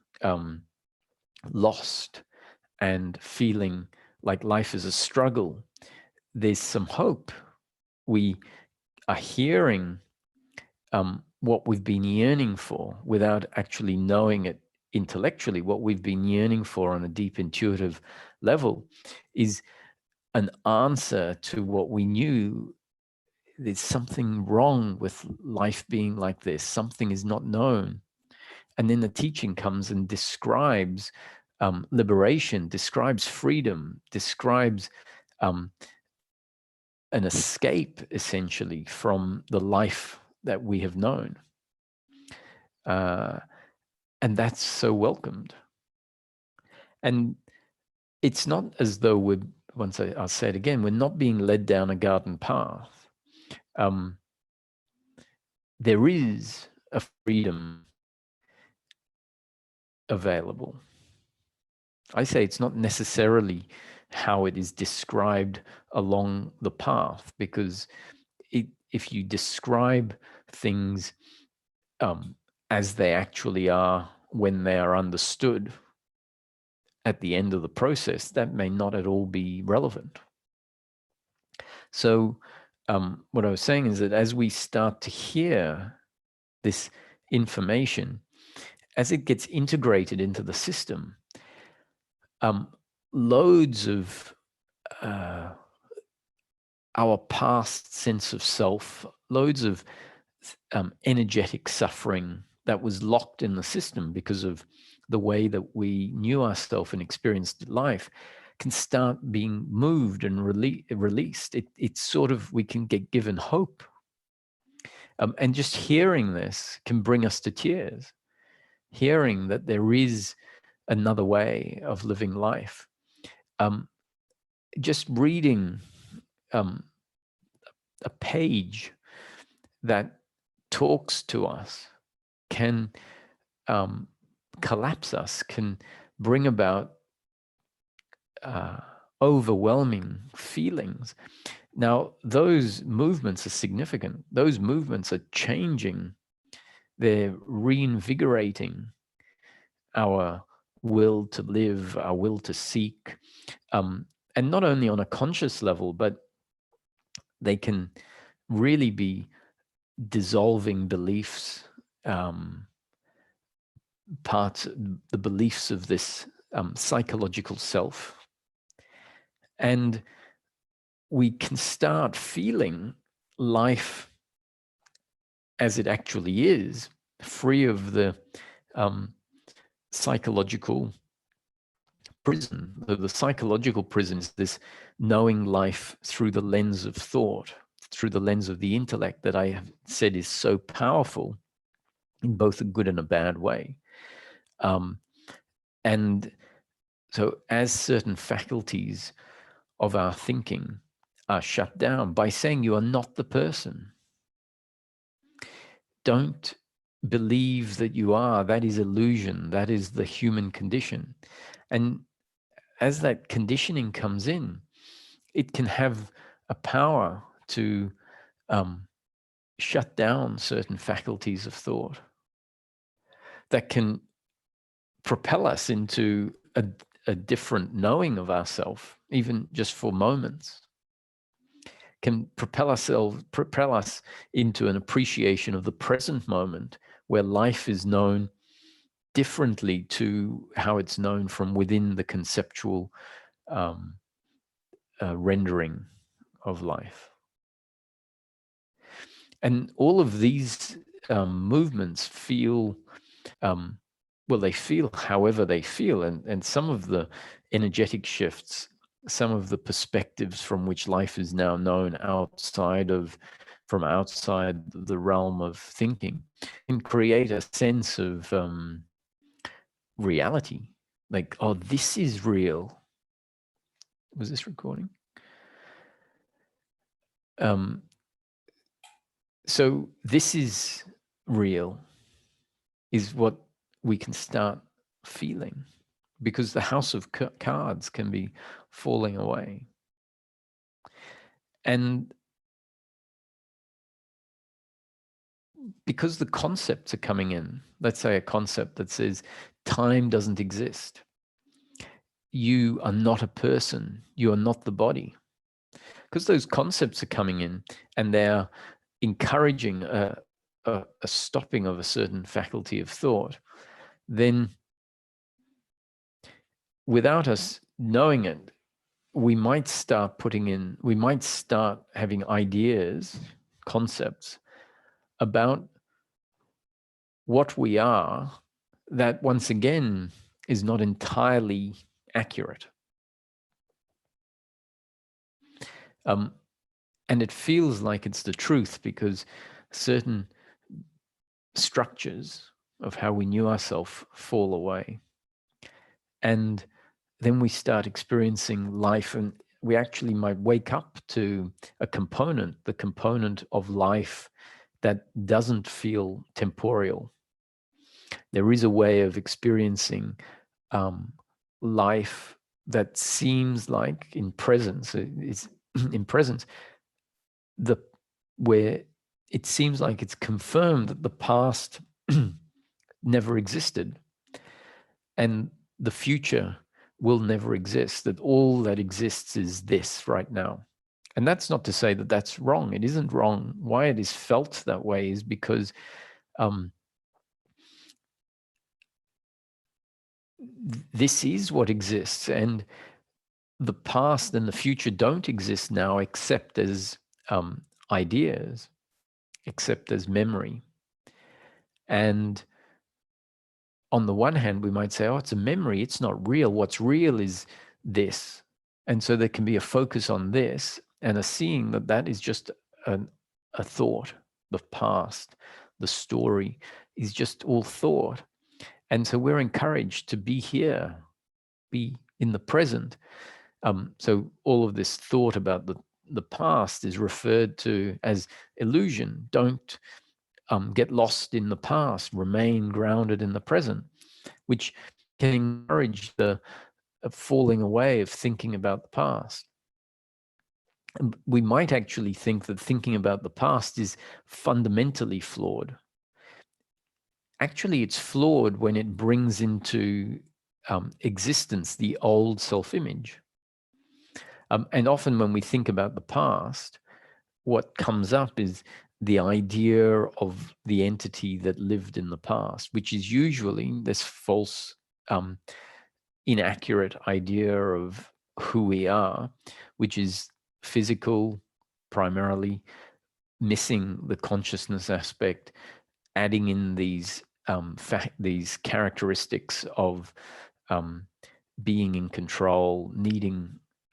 lost and feeling like life is a struggle, there's some hope. We are hearing what we've been yearning for without actually knowing it intellectually. What we've been yearning for on a deep intuitive level is an answer to what we knew. There's something wrong with life being like this. Something is not known. And then the teaching comes and describes liberation, describes freedom, describes an escape, essentially, from the life that we have known. And that's so welcomed. And it's not as though we're, once I'll say it again, we're not being led down a garden path. There is a freedom available. I say it's not necessarily how it is described along the path, because if you describe things as they actually are when they are understood at the end of the process, that may not at all be relevant. So what I was saying is that as we start to hear this information, as it gets integrated into the system, loads of our past sense of self, loads of energetic suffering that was locked in the system because of the way that we knew ourselves and experienced life, can start being moved and released. It's sort of, we can get given hope. And just hearing this can bring us to tears. Hearing that there is another way of living life. Just reading a page that talks to us can collapse us, can bring about overwhelming feelings. Now, those movements are significant. Those movements are changing. They're reinvigorating our will to live, our will to seek, and not only on a conscious level, but they can really be dissolving beliefs, parts, the beliefs of this psychological self. And we can start feeling life as it actually is, free of the psychological prison. The psychological prison is this knowing life through the lens of thought, through the lens of the intellect, that I have said is so powerful in both a good and a bad way. And so as certain faculties of our thinking are shut down by saying you are not the person, don't believe that you are, that is illusion, that is the human condition. And as that conditioning comes in, it can have a power to shut down certain faculties of thought that can propel us into a different knowing of ourselves, even just for moments, can propel us into an appreciation of the present moment, where life is known differently to how it's known from within the conceptual rendering of life. And all of these movements feel, well, they feel however they feel. And some of the energetic shifts, some of the perspectives from which life is now known from outside the realm of thinking, can create a sense of reality. Like, oh, this is real. Was this recording? So this is real, is what we can start feeling, because the house of cards can be falling away. And because the concepts are coming in, let's say a concept that says time doesn't exist, you are not a person, you are not the body. Because those concepts are coming in and they're encouraging a stopping of a certain faculty of thought, then without us knowing it, we might start having ideas, concepts about what we are that once again is not entirely accurate. And it feels like it's the truth because certain structures of how we knew ourselves fall away. And then we start experiencing life, and we actually might wake up to the component of life that doesn't feel temporal. There is a way of experiencing life that seems like in presence, where it seems like it's confirmed that the past never existed and the future will never exist, that all that exists is this right now. And that's not to say that that's wrong. It isn't wrong. Why it is felt that way is because this is what exists, and the past and the future don't exist now except as ideas, except as memory. And on the one hand, we might say, oh, it's a memory, it's not real. What's real is this. And so there can be a focus on this and a seeing that that is just a thought, the past, the story is just all thought. And so we're encouraged to be here, be in the present. So all of this thought about the past is referred to as illusion. Don't get lost in the past, remain grounded in the present, which can encourage the falling away of thinking about the past. And we might actually think that thinking about the past is fundamentally flawed. Actually, it's flawed when it brings into existence the old self-image. And often when we think about the past, what comes up is the idea of the entity that lived in the past, which is usually this false, inaccurate idea of who we are, which is physical primarily, missing the consciousness aspect, adding in these these characteristics of being in control, needing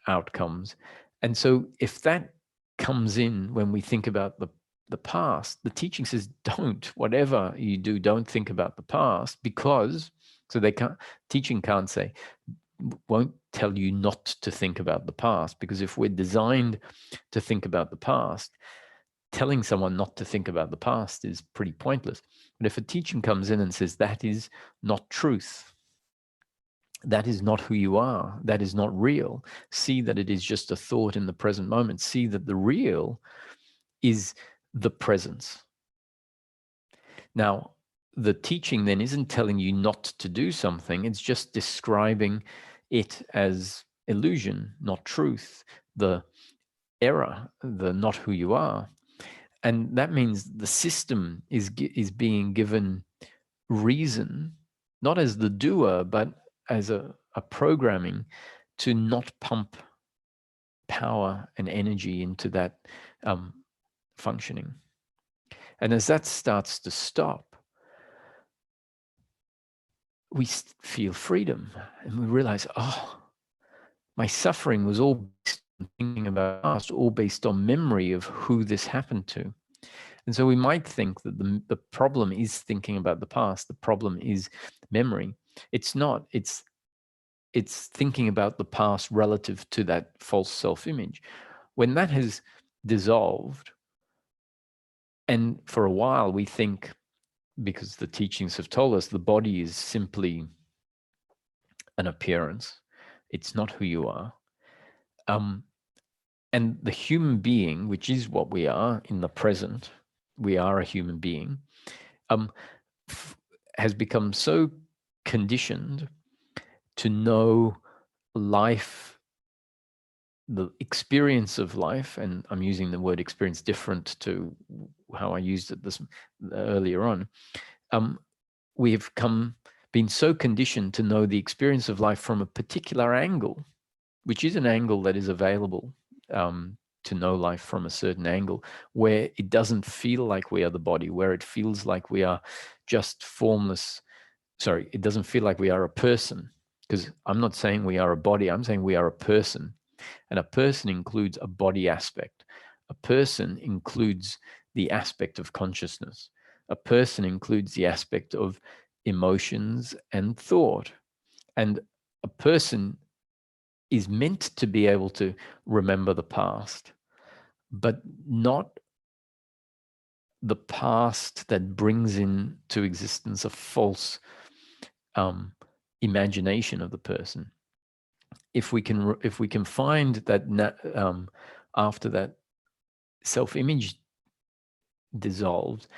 outcomes. And so if that comes in when we think about the past, the teaching says, whatever you do, don't think about the past, because, so teaching can't say, won't tell you not to think about the past, because if we're designed to think about the past, telling someone not to think about the past is pretty pointless. But if a teaching comes in and says, that is not truth, that is not who you are, that is not real, see that it is just a thought in the present moment, see that the real is the presence. Now, the teaching then isn't telling you not to do something, it's just describing it as illusion, not truth, the error, the not who you are. And that means the system is being given reason, not as the doer, but as a programming to not pump power and energy into that functioning. And as that starts to stop, we feel freedom and we realize, oh, my suffering was all based on thinking about the past, all based on memory of who this happened to. And so we might think that the problem is thinking about the past. The problem is memory. It's not. It's thinking about the past relative to that false self-image. When that has dissolved. And for a while, we think, because the teachings have told us the body is simply an appearance, it's not who you are. And the human being, which is what we are in the present, we are a human being, has become so conditioned to know life, the experience of life, and I'm using the word experience different to how I used it this earlier on. We have been so conditioned to know the experience of life from a particular angle, which is an angle that is available to know life from a certain angle, where it doesn't feel like we are the body, where it feels like we are just formless. Sorry, it doesn't feel like we are a person, because I'm not saying we are a body, I'm saying we are a person. And a person includes a body aspect. A person includes the aspect of consciousness. A person includes the aspect of emotions and thought. And a person is meant to be able to remember the past, but not the past that brings into existence a false imagination of the person. If we can find that after that self-image dissolves,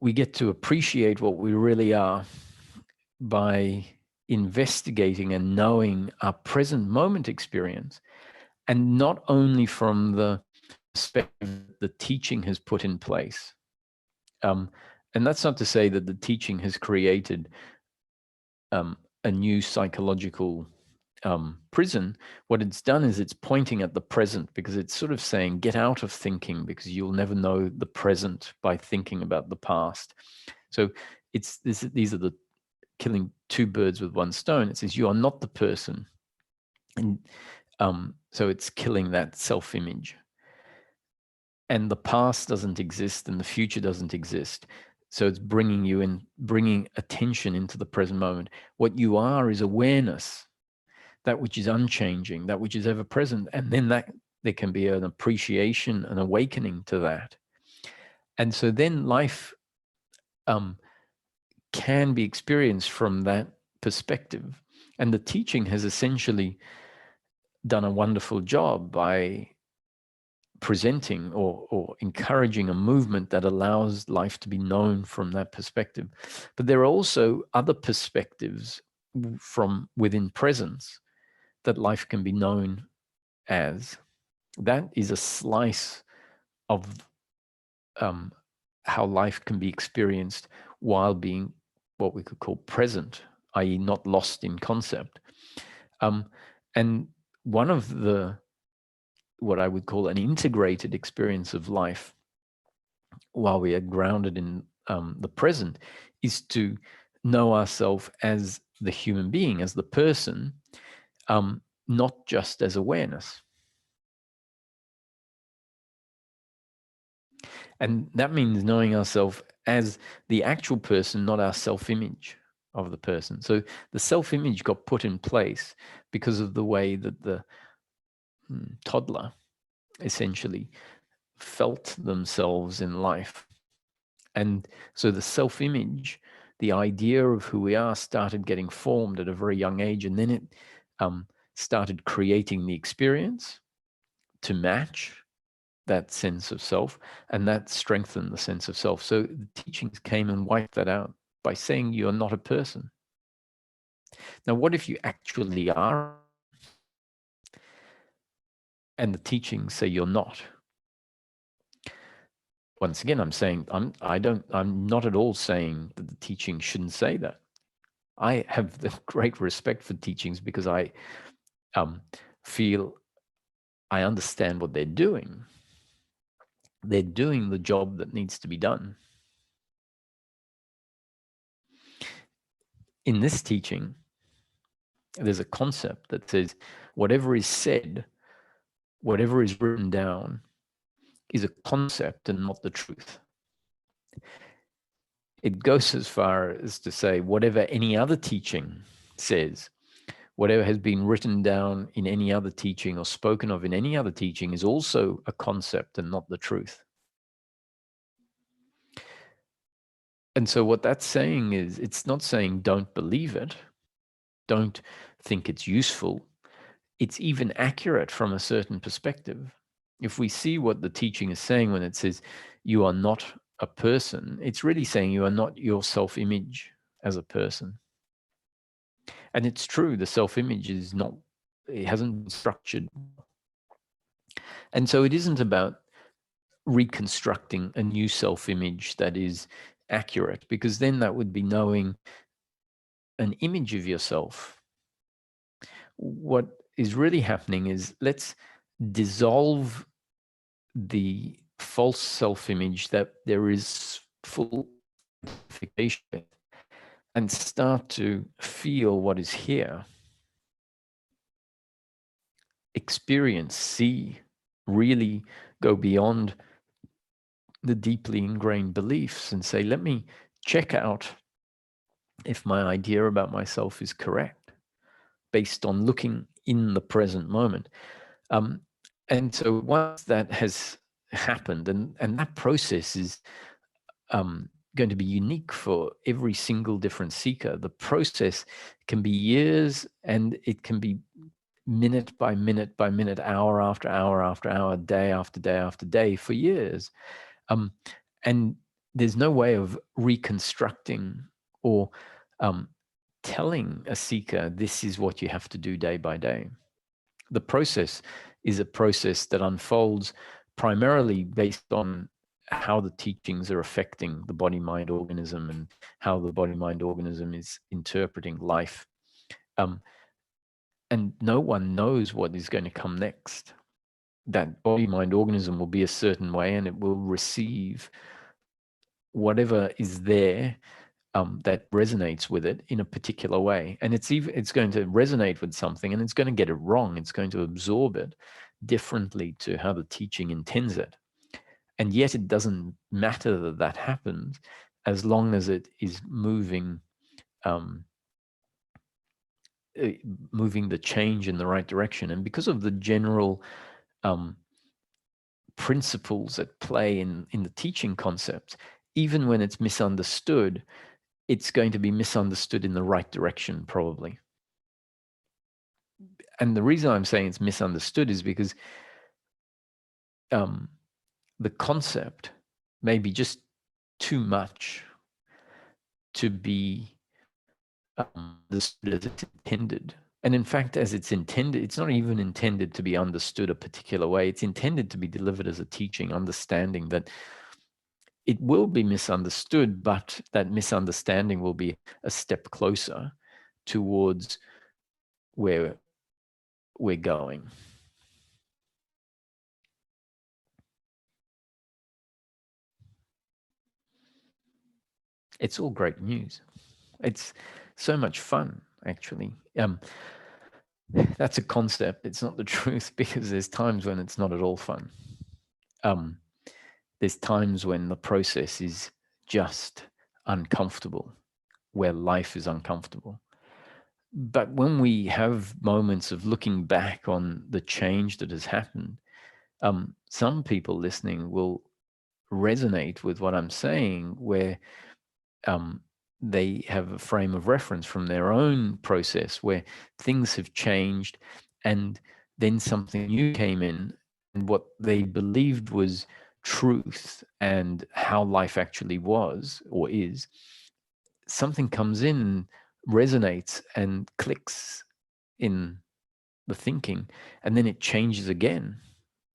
we get to appreciate what we really are by investigating and knowing our present moment experience, and not only from the perspective the teaching has put in place. And that's not to say that the teaching has created a new psychological prison. What it's done is it's pointing at the present, because it's sort of saying, get out of thinking, because you'll never know the present by thinking about the past. So these are the killing two birds with one stone. It says you are not the person. And so it's killing that self-image. And the past doesn't exist and the future doesn't exist. So it's bringing attention into the present moment. What you are is awareness, that which is unchanging, that which is ever present. And then there can be an appreciation, an awakening to that. And so then life can be experienced from that perspective. And the teaching has essentially done a wonderful job by presenting or encouraging a movement that allows life to be known from that perspective. But there are also other perspectives from within presence that life can be known as. That is a slice of how life can be experienced while being what we could call present, i.e. not lost in concept. And one of what I would call an integrated experience of life while we are grounded in the present is to know ourselves as the human being, as the person, not just as awareness. And that means knowing ourselves as the actual person, not our self-image of the person. So the self-image got put in place because of the way that the toddler essentially felt themselves in life. And so the self-image, the idea of who we are, started getting formed at a very young age. And then it started creating the experience to match that sense of self, and that strengthened the sense of self. So the teachings came and wiped that out by saying you're not a person. Now, what if you actually are? And the teachings say you're not. Once again, I'm saying I'm not at all saying that the teaching shouldn't say that. I have the great respect for teachings because I feel I understand what they're doing. They're doing the job that needs to be done. In this teaching, there's a concept that says whatever is said, whatever is written down, is a concept and not the truth. It goes as far as to say whatever any other teaching says, Whatever has been written down in any other teaching or spoken of in any other teaching is also a concept and not the truth. And so what that's saying is, it's not saying don't believe it, don't think it's useful. It's even accurate from a certain perspective. If we see what the teaching is saying when it says you are not a person, it's really saying you are not your self-image as a person. And it's true, the self-image is not, it hasn't been structured. And so it isn't about reconstructing a new self-image that is accurate, because then that would be knowing an image of yourself. What is really happening is, let's dissolve the false self-image that there is full identification and start to feel what is here. Experience, see, really go beyond the deeply ingrained beliefs and say, let me check out if my idea about myself is correct based on looking in the present moment. And so once that has happened, and that process is going to be unique for every single different seeker. The process can be years, and it can be minute by minute by minute, hour after hour after hour, day after day after day for years. And there's no way of reconstructing or telling a seeker, this is what you have to do day by day. The process is a process that unfolds primarily based on how the teachings are affecting the body-mind organism and how the body-mind organism is interpreting life. And no one knows what is going to come next. That body-mind organism will be a certain way, and it will receive whatever is there that resonates with it in a particular way. And it's going to resonate with something, and it's going to get it wrong. It's going to absorb it differently to how the teaching intends it. And yet it doesn't matter that that happens, as long as it is moving moving the change in the right direction. And because of the general principles at play in the teaching concepts, even when it's misunderstood, it's going to be misunderstood in the right direction, probably. And the reason I'm saying it's misunderstood is because the concept may be just too much to be understood as it's intended. And in fact, as it's intended, it's not even intended to be understood a particular way. It's intended to be delivered as a teaching, understanding that it will be misunderstood, but that misunderstanding will be a step closer towards where we're going. It's all great news. It's so much fun, actually. That's a concept. It's not the truth, because there's times when it's not at all fun. There's times when the process is just uncomfortable, where life is uncomfortable. But when we have moments of looking back on the change that has happened, some people listening will resonate with what I'm saying, where they have a frame of reference from their own process where things have changed, and then something new came in, and what they believed was truth and how life actually was or is, something comes in, resonates and clicks in the thinking, and then it changes again.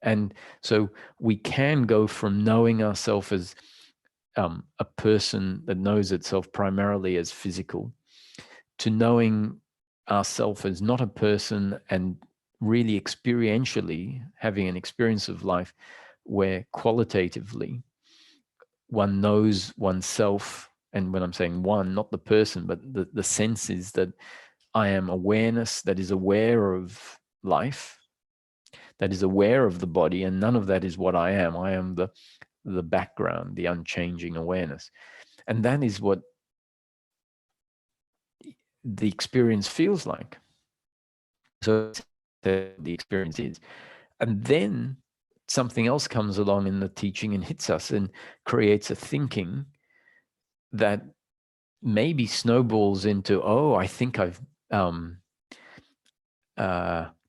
And so we can go from knowing ourselves as a person that knows itself primarily as physical, to knowing ourselves as not a person, and really experientially having an experience of life where qualitatively one knows oneself. And when I'm saying one, not the person, but the sense is that I am awareness that is aware of life, that is aware of the body, and none of that is what I am. I am the background, the unchanging awareness. And that is what the experience feels like. So the experience is. And then something else comes along in the teaching and hits us and creates a thinking that maybe snowballs into, oh, I think I've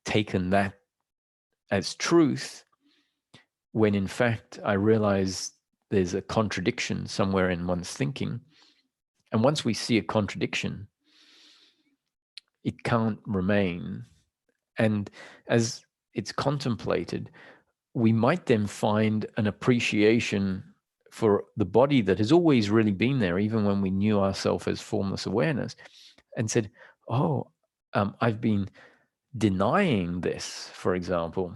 taken that as truth, when in fact I realize there's a contradiction somewhere in one's thinking. And once we see a contradiction, it can't remain. And as it's contemplated, we might then find an appreciation for the body that has always really been there, even when we knew ourselves as formless awareness, and said, oh, I've been denying this, for example.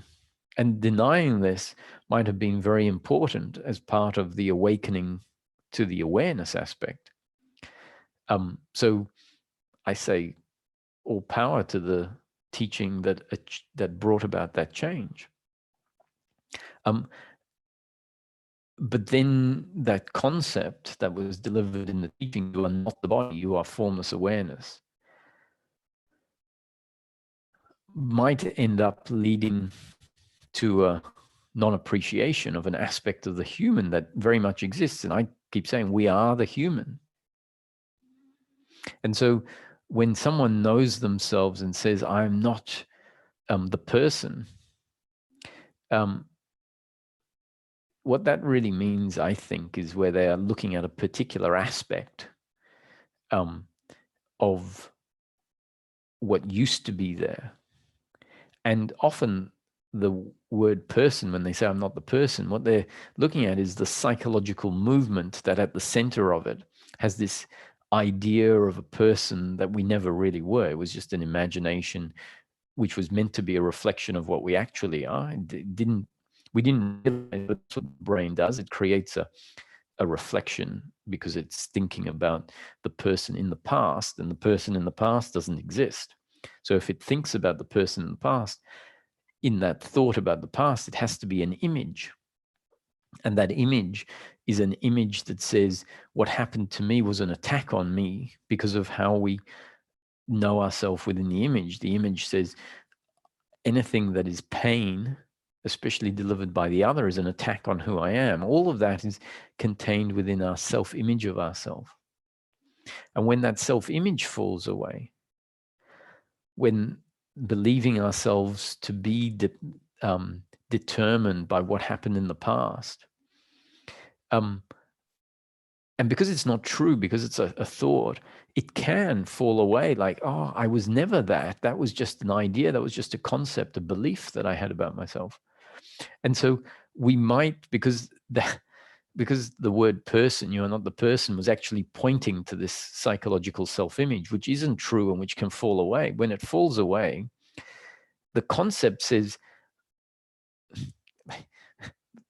And denying this might have been very important as part of the awakening to the awareness aspect. So I say all power to the teaching that brought about that change. But then that concept that was delivered in the teaching, you are not the body, you are formless awareness, might end up leading to a non-appreciation of an aspect of the human that very much exists. And I keep saying we are the human. And so when someone knows themselves and says, I'm not the person, what that really means, I think, is where they are looking at a particular aspect of what used to be there. And often the word person, when they say I'm not the person, what they're looking at is the psychological movement that at the center of it has this idea of a person that we never really were. It was just an imagination which was meant to be a reflection of what we actually are. We didn't realize that's what the brain does. It creates a reflection because it's thinking about the person in the past, and the person in the past doesn't exist. So if it thinks about the person in the past, in that thought about the past, it has to be an image. And that image is an image that says, what happened to me was an attack on me because of how we know ourselves within the image. The image says anything that is pain, especially delivered by the other, is an attack on who I am. All of that is contained within our self-image of ourselves. And when that self-image falls away, when believing ourselves to be determined by what happened in the past, and because it's not true, because it's a thought, it can fall away like, oh, I was never that. That was just an idea. That was just a concept, a belief that I had about myself. And so we might, because the word person, you are not the person, was actually pointing to this psychological self-image, which isn't true and which can fall away. When it falls away, the concept says,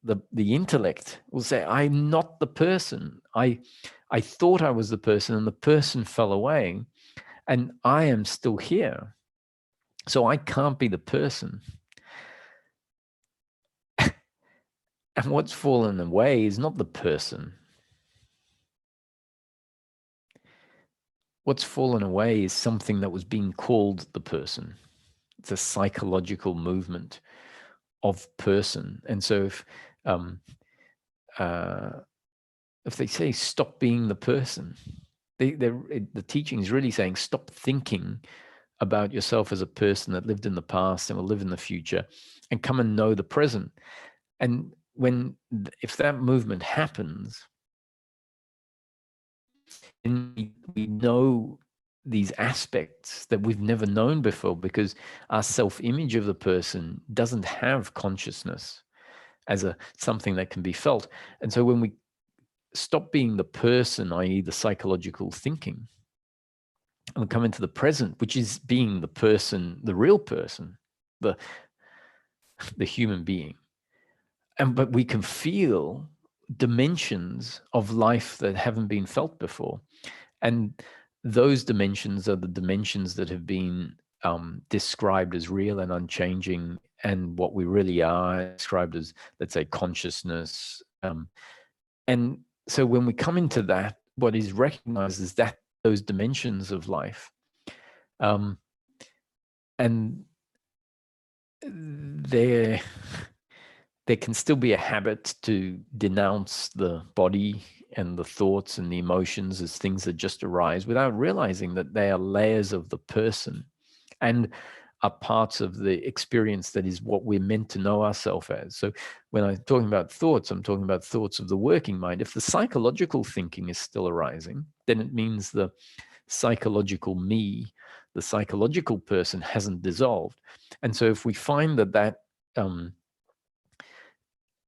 the intellect will say, I'm not the person. I thought I was the person, and the person fell away, and I am still here. So I can't be the person. And what's fallen away is not the person. What's fallen away is something that was being called the person. It's a psychological movement of person. And so if they say stop being the person, the teaching is really saying stop thinking about yourself as a person that lived in the past and will live in the future, and come and know the present. And if that movement happens, then we know these aspects that we've never known before, because our self-image of the person doesn't have consciousness as something that can be felt. And so when we stop being the person, i.e. the psychological thinking, and we come into the present, which is being the person, the real person, the human being. But we can feel dimensions of life that haven't been felt before. And those dimensions are the dimensions that have been described as real and unchanging, and what we really are described as, let's say, consciousness. And so when we come into that, what is recognized is that those dimensions of life. And there can still be a habit to denounce the body and the thoughts and the emotions as things that just arise without realizing that they are layers of the person and are parts of the experience that is what we're meant to know ourselves as. So when I'm talking about thoughts, I'm talking about thoughts of the working mind. If the psychological thinking is still arising, then it means the psychological me, the psychological person hasn't dissolved. And so if we find that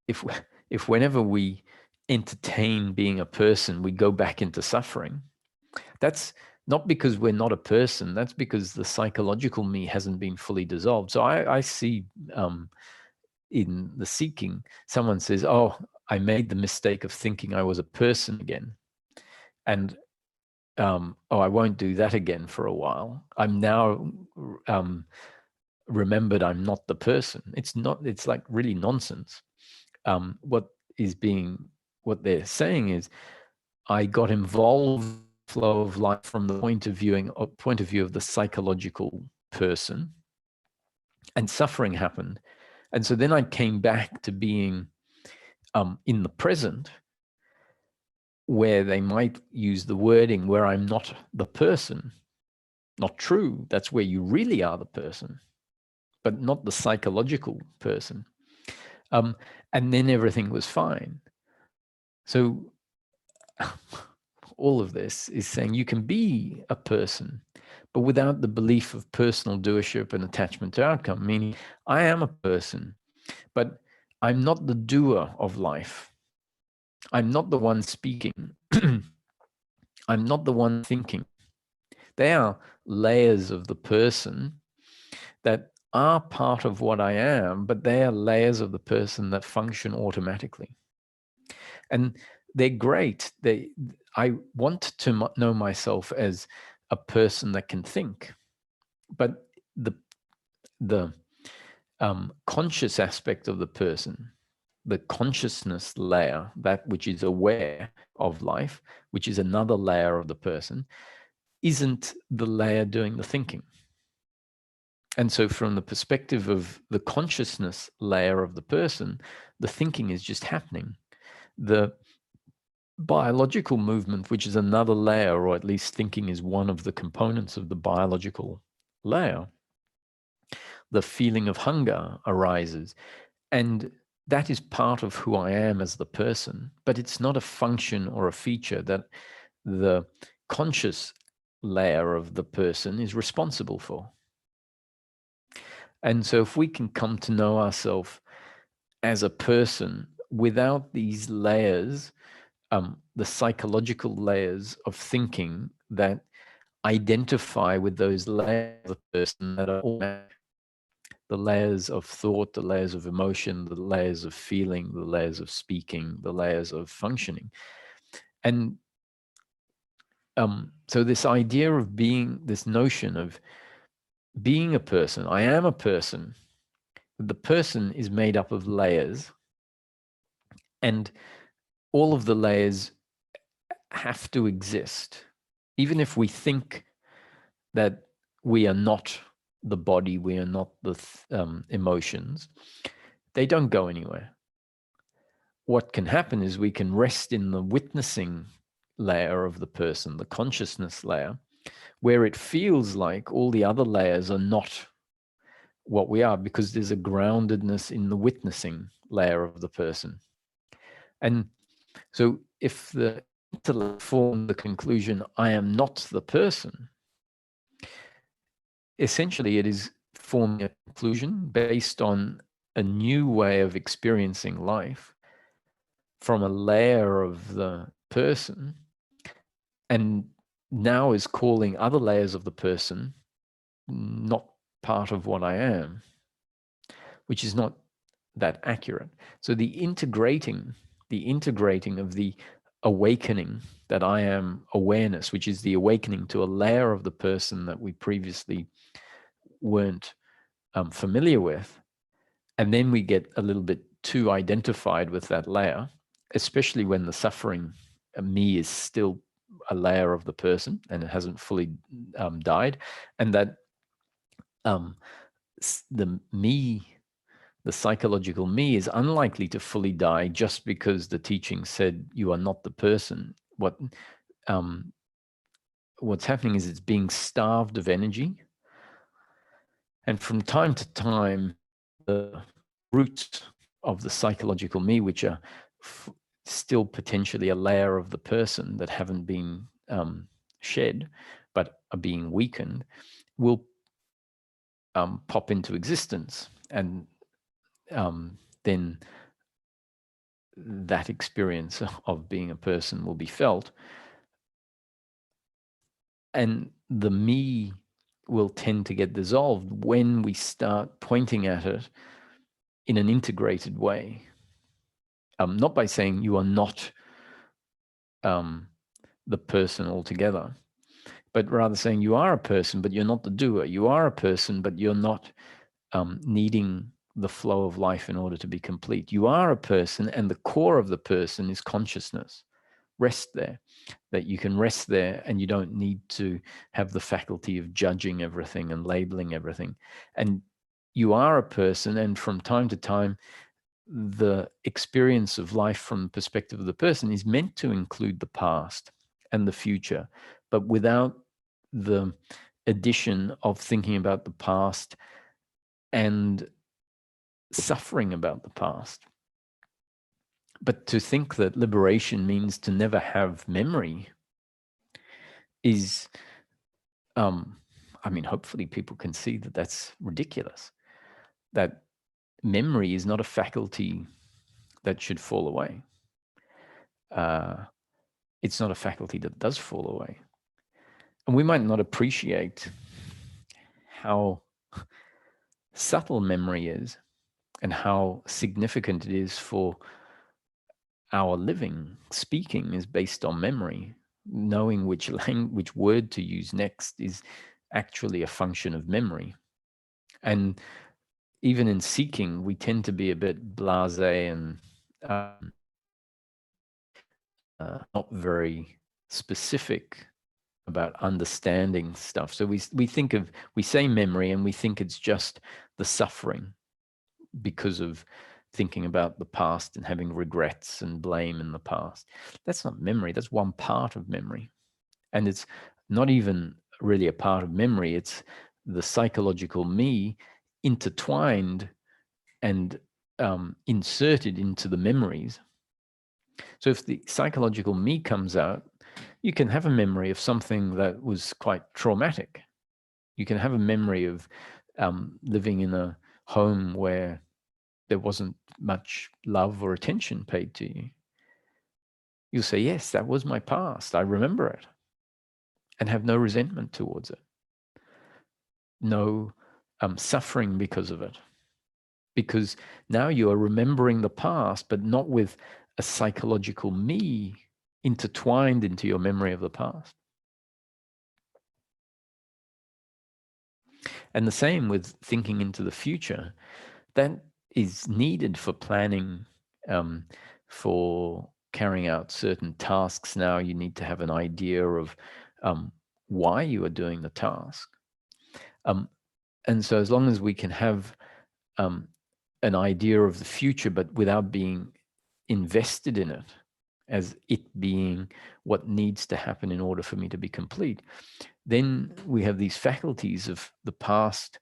if whenever we entertain being a person, we go back into suffering, that's not because we're not a person. That's because the psychological me hasn't been fully dissolved. So I see in the seeking, someone says, "Oh, I made the mistake of thinking I was a person again, and oh, I won't do that again for a while. I'm now remembered I'm not the person." It's not. It's like really nonsense. What they're saying is, I got involved in the flow of life from the point of view of the psychological person, and suffering happened. And so then I came back to being in the present, where they might use the wording where I'm not the person. Not true. That's where you really are the person, but not the psychological person. And then everything was fine. So all of this is saying you can be a person, but without the belief of personal doership and attachment to outcome, meaning I am a person, but I'm not the doer of life. I'm not the one speaking. I'm not the one thinking. They are layers of the person that are part of what I am, but they are layers of the person that function automatically. And they're great. I want to know myself as a person that can think, but the conscious aspect of the person, the consciousness layer, that which is aware of life, which is another layer of the person, isn't the layer doing the thinking. And so from the perspective of the consciousness layer of the person, the thinking is just happening. The biological movement, which is another layer, or at least thinking is one of the components of the biological layer, the feeling of hunger arises. And that is part of who I am as the person, but it's not a function or a feature that the conscious layer of the person is responsible for. And so if we can come to know ourselves as a person without these layers, the psychological layers of thinking that identify with those layers of the person that are all the layers of thought, the layers of emotion, the layers of feeling, the layers of speaking, the layers of functioning. And so this idea of being, this notion of being a person, I am a person. The person is made up of layers, and all of the layers have to exist. Even if we think that we are not the body, we are not the emotions, they don't go anywhere. What can happen is we can rest in the witnessing layer of the person, the consciousness layer, where it feels like all the other layers are not what we are, because there's a groundedness in the witnessing layer of the person. And so if the intellect forms the conclusion, I am not the person, essentially it is forming a conclusion based on a new way of experiencing life from a layer of the person, and now is calling other layers of the person not part of what I am, which is not that accurate. So the integrating of the awakening that I am awareness, which is the awakening to a layer of the person that we previously weren't familiar with, and then we get a little bit too identified with that layer, especially when the suffering me is still a layer of the person and it hasn't fully died, and that the me, the psychological me, is unlikely to fully die just because the teaching said you are not the person. What's happening is it's being starved of energy, and from time to time, the roots of the psychological me, which are still potentially a layer of the person that haven't been shed, but are being weakened, will pop into existence, and then that experience of being a person will be felt, and the me will tend to get dissolved when we start pointing at it in an integrated way. Not by saying you are not the person altogether, but rather saying you are a person, but you're not the doer. You are a person, but you're not needing the flow of life in order to be complete. You are a person, and the core of the person is consciousness. Rest there, that you can rest there, and you don't need to have the faculty of judging everything and labeling everything. And you are a person, and from time to time, the experience of life from the perspective of the person is meant to include the past and the future, but without the addition of thinking about the past and suffering about the past. But to think that liberation means to never have memory is, hopefully people can see that that's ridiculous, that memory is not a faculty that should fall away. It's not a faculty that does fall away. And we might not appreciate how subtle memory is and how significant it is for our living. Speaking is based on memory. Knowing which word to use next is actually a function of memory. And even in seeking, we tend to be a bit blasé and not very specific about understanding stuff. So we say memory, and we think it's just the suffering because of thinking about the past and having regrets and blame in the past. That's not memory. That's one part of memory. And it's not even really a part of memory. It's the psychological me intertwined and inserted into the memories. So if the psychological me comes out, you can have a memory of something that was quite traumatic. You can have a memory of living in a home where there wasn't much love or attention paid to you. You'll say, yes, that was my past. I remember it, and have no resentment towards it. No suffering because of it. Because now you are remembering the past, but not with a psychological me intertwined into your memory of the past. And the same with thinking into the future. That is needed for planning, for carrying out certain tasks. Now you need to have an idea of why you are doing the task. And so as long as we can have an idea of the future, but without being invested in it, as it being what needs to happen in order for me to be complete, then we have these faculties of the past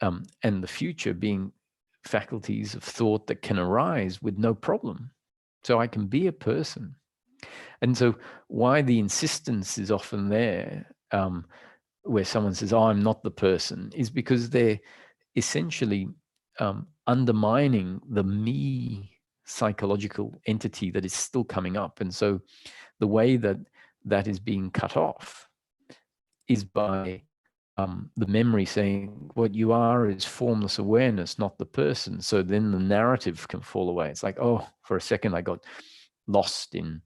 and the future being faculties of thought that can arise with no problem. So I can be a person. And so why the insistence is often there, where someone says, oh, I'm not the person, is because they're essentially undermining the me psychological entity that is still coming up. And so the way that that is being cut off is by the memory saying what you are is formless awareness, not the person. So then the narrative can fall away. It's like, oh, for a second I got lost in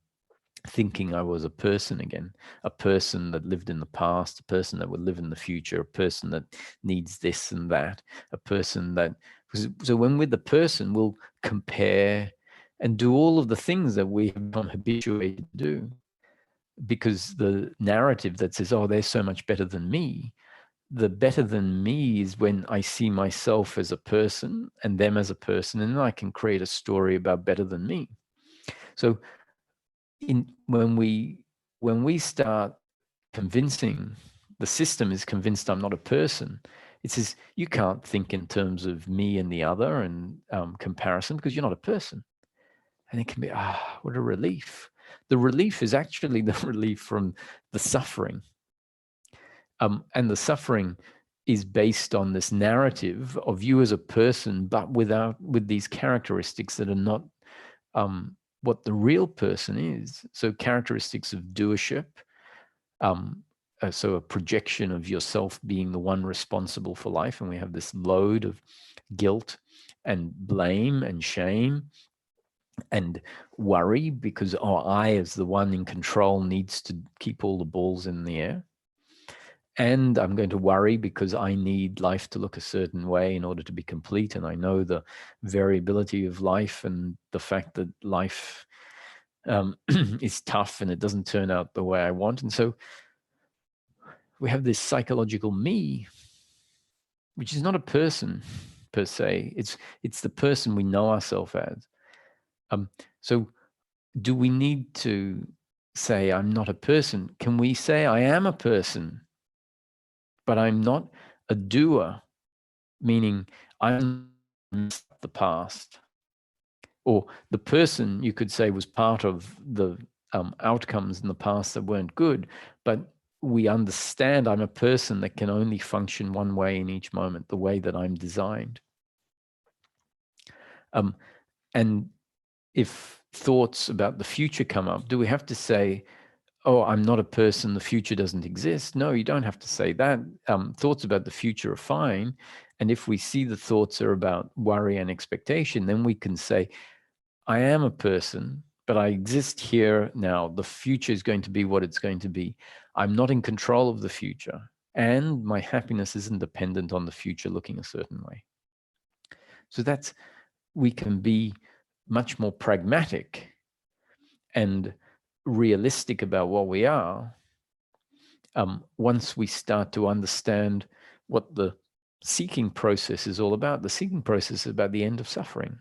thinking I was a person again, a person that lived in the past, a person that would live in the future, a person that needs this and that, a person that... So when we're the person, we'll compare and do all of the things that we have become habituated to do, because the narrative that says, oh, they're so much better than me, the better than me is when I see myself as a person and them as a person, and then I can create a story about better than me. So when we start convincing, the system is convinced I'm not a person, it says you can't think in terms of me and the other and comparison because you're not a person. And it can be, what a relief. The relief is actually the relief from the suffering. And the suffering is based on this narrative of you as a person, but with these characteristics that are not what the real person is. So characteristics of doership, so a projection of yourself being the one responsible for life. And we have this load of guilt and blame and shame and worry because, I as the one in control needs to keep all the balls in the air. And I'm going to worry because I need life to look a certain way in order to be complete. And I know the variability of life and the fact that life is tough and it doesn't turn out the way I want. And so we have this psychological me, which is not a person per se. It's the person we know ourselves as. So do we need to say I'm not a person? Can we say I am a person, but I'm not a doer, meaning I'm the past? Or the person, you could say, was part of the outcomes in the past that weren't good, but we understand I'm a person that can only function one way in each moment, the way that I'm designed. And if thoughts about the future come up, do we have to say, I'm not a person, the future doesn't exist? No, you don't have to say that. Thoughts about the future are fine. And if we see the thoughts are about worry and expectation, then we can say, I am a person, but I exist here now. The future is going to be what it's going to be. I'm not in control of the future. And my happiness isn't dependent on the future looking a certain way. So we can be much more pragmatic and realistic about what we are once we start to understand what the seeking process is all about. The seeking process is about the end of suffering.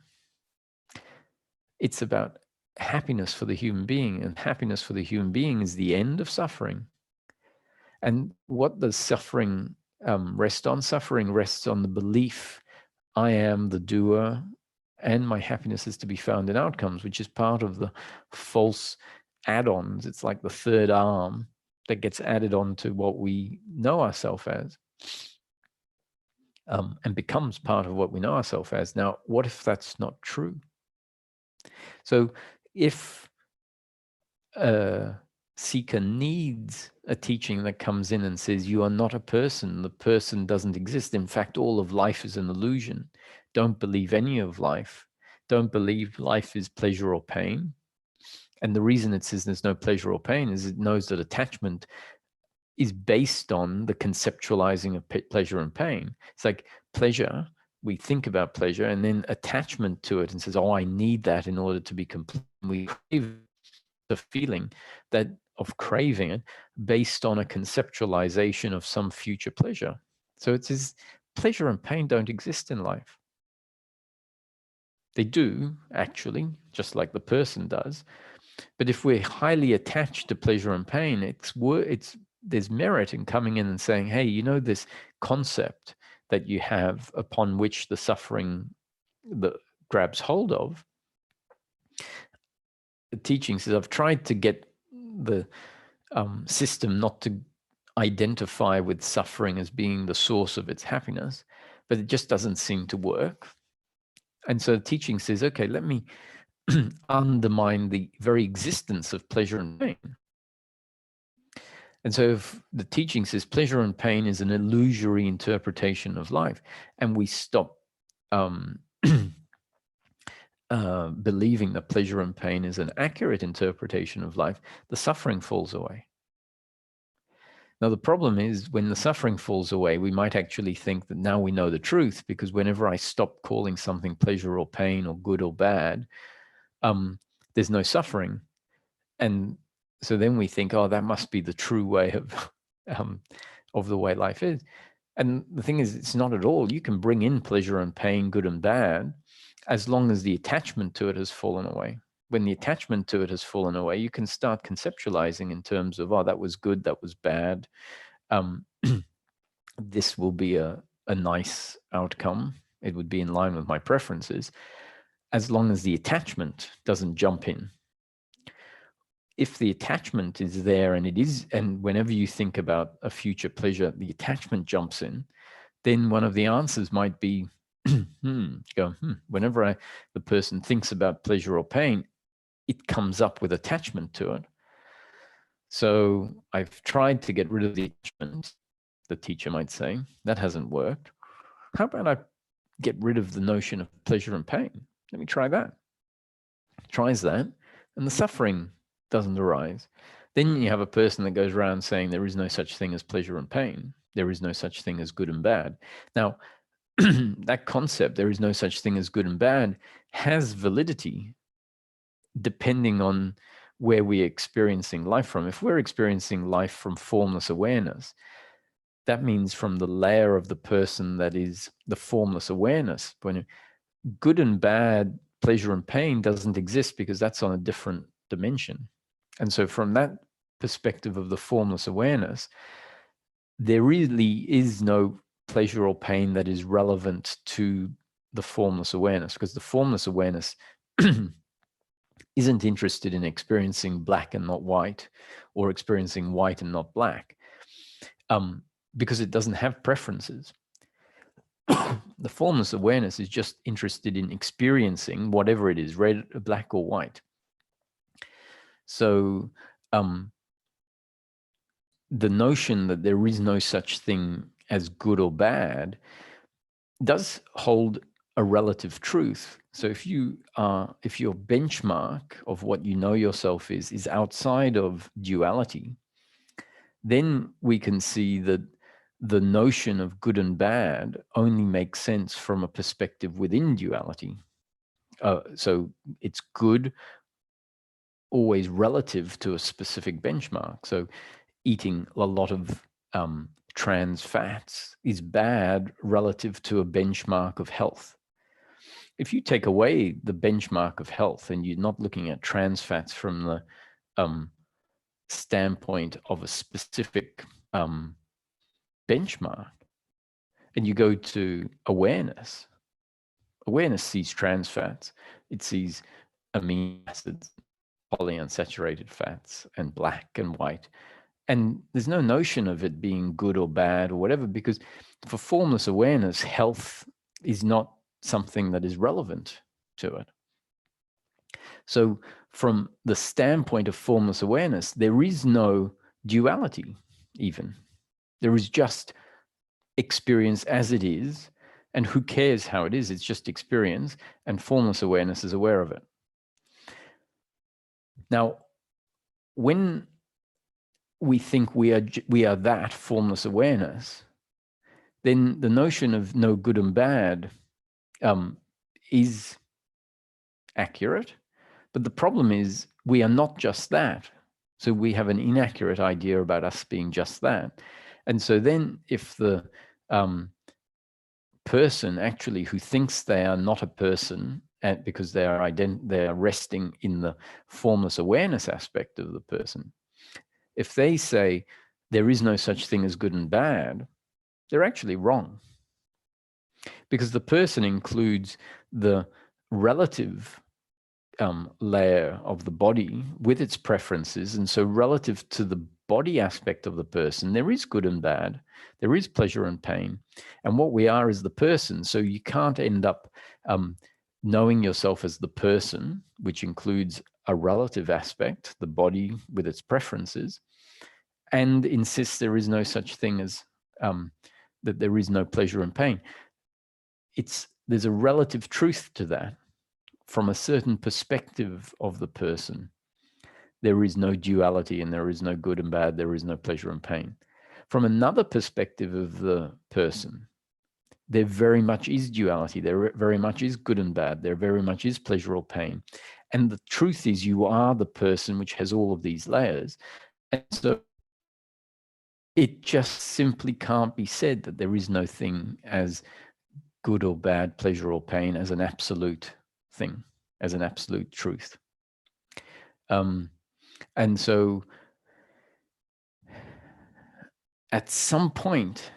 It's about happiness for the human being, and happiness for the human being is the end of suffering. And what does suffering rest on? Suffering rests on the belief I am the doer and my happiness is to be found in outcomes, which is part of the false add-ons. It's like the third arm that gets added on to what we know ourselves as, and becomes part of what we know ourselves as. Now, what if that's not true? So if a seeker needs a teaching that comes in and says, you are not a person, the person doesn't exist. In fact, all of life is an illusion. Don't believe any of life. Don't believe life is pleasure or pain. And the reason it says there's no pleasure or pain is it knows that attachment is based on the conceptualizing of pleasure and pain. It's like pleasure, we think about pleasure, and then attachment to it and says, I need that in order to be complete. We crave the feeling that of craving it based on a conceptualization of some future pleasure. So it says pleasure and pain don't exist in life. They do, actually, just like the person does. But if we're highly attached to pleasure and pain, there's merit in coming in and saying, hey, this concept that you have upon which the suffering that grabs hold of, the teaching says, I've tried to get the system not to identify with suffering as being the source of its happiness, but it just doesn't seem to work. And so the teaching says, okay, let me undermine the very existence of pleasure and pain. And so if the teaching says pleasure and pain is an illusory interpretation of life, and we stop believing that pleasure and pain is an accurate interpretation of life, the suffering falls away. Now, the problem is when the suffering falls away, we might actually think that now we know the truth, because whenever I stop calling something pleasure or pain or good or bad, there's no suffering. And so then we think, that must be the true way of the way life is. And the thing is, it's not at all. You can bring in pleasure and pain, good and bad, as long as the attachment to it has fallen away. When the attachment to it has fallen away, you can start conceptualizing in terms of, oh, that was good, that was bad. This will be a nice outcome. It would be in line with my preferences, as long as the attachment doesn't jump in. If the attachment is there and whenever you think about a future pleasure, the attachment jumps in, then one of the answers might be, whenever the person thinks about pleasure or pain, it comes up with attachment to it. So I've tried to get rid of the attachment, the teacher might say. That hasn't worked. How about I get rid of the notion of pleasure and pain? Let me try that. Tries that, and the suffering doesn't arise. Then you have a person that goes around saying there is no such thing as pleasure and pain. There is no such thing as good and bad. Now, that concept, there is no such thing as good and bad, has validity depending on where we're experiencing life from. If we're experiencing life from formless awareness, that means from the layer of the person that is the formless awareness. When good and bad, pleasure and pain doesn't exist because that's on a different dimension. And so from that perspective of the formless awareness, there really is no pleasure or pain that is relevant to the formless awareness, because the formless awareness isn't interested in experiencing black and not white, or experiencing white and not black, because it doesn't have preferences. The formless awareness is just interested in experiencing whatever it is, red, black, or white. So the notion that there is no such thing as good or bad does hold a relative truth. So if your benchmark of what you know yourself is outside of duality, then we can see that the notion of good and bad only makes sense from a perspective within duality. So it's good always relative to a specific benchmark. So eating a lot of trans fats is bad relative to a benchmark of health. If you take away the benchmark of health and you're not looking at trans fats from the standpoint of a specific benchmark, and you go to awareness, awareness sees trans fats, it sees amino acids, polyunsaturated fats, and black and white. And there's no notion of it being good or bad or whatever, because for formless awareness, health is not something that is relevant to it. So from the standpoint of formless awareness, there is no duality even. There is just experience as it is, and who cares how it is? It's just experience, and formless awareness is aware of it. Now, when we think we are that formless awareness, then the notion of no good and bad is accurate. But the problem is we are not just that. So we have an inaccurate idea about us being just that. And so then if the person actually who thinks they are not a person, and because they are resting in the formless awareness aspect of the person, if they say there is no such thing as good and bad, they're actually wrong. Because the person includes the relative layer of the body with its preferences. And so relative to the body aspect of the person, there is good and bad, there is pleasure and pain. And what we are is the person. So you can't end up knowing yourself as the person, which includes a relative aspect, the body with its preferences, and insist there is no such thing as that there is no pleasure and pain. There's a relative truth to that. From a certain perspective of the person, there is no duality and there is no good and bad, there is no pleasure and pain. From another perspective of the person, there very much is duality, there very much is good and bad, there very much is pleasure or pain. And the truth is you are the person which has all of these layers. And so it just simply can't be said that there is no thing as good or bad, pleasure or pain, as an absolute thing, as an absolute truth. And so at some point,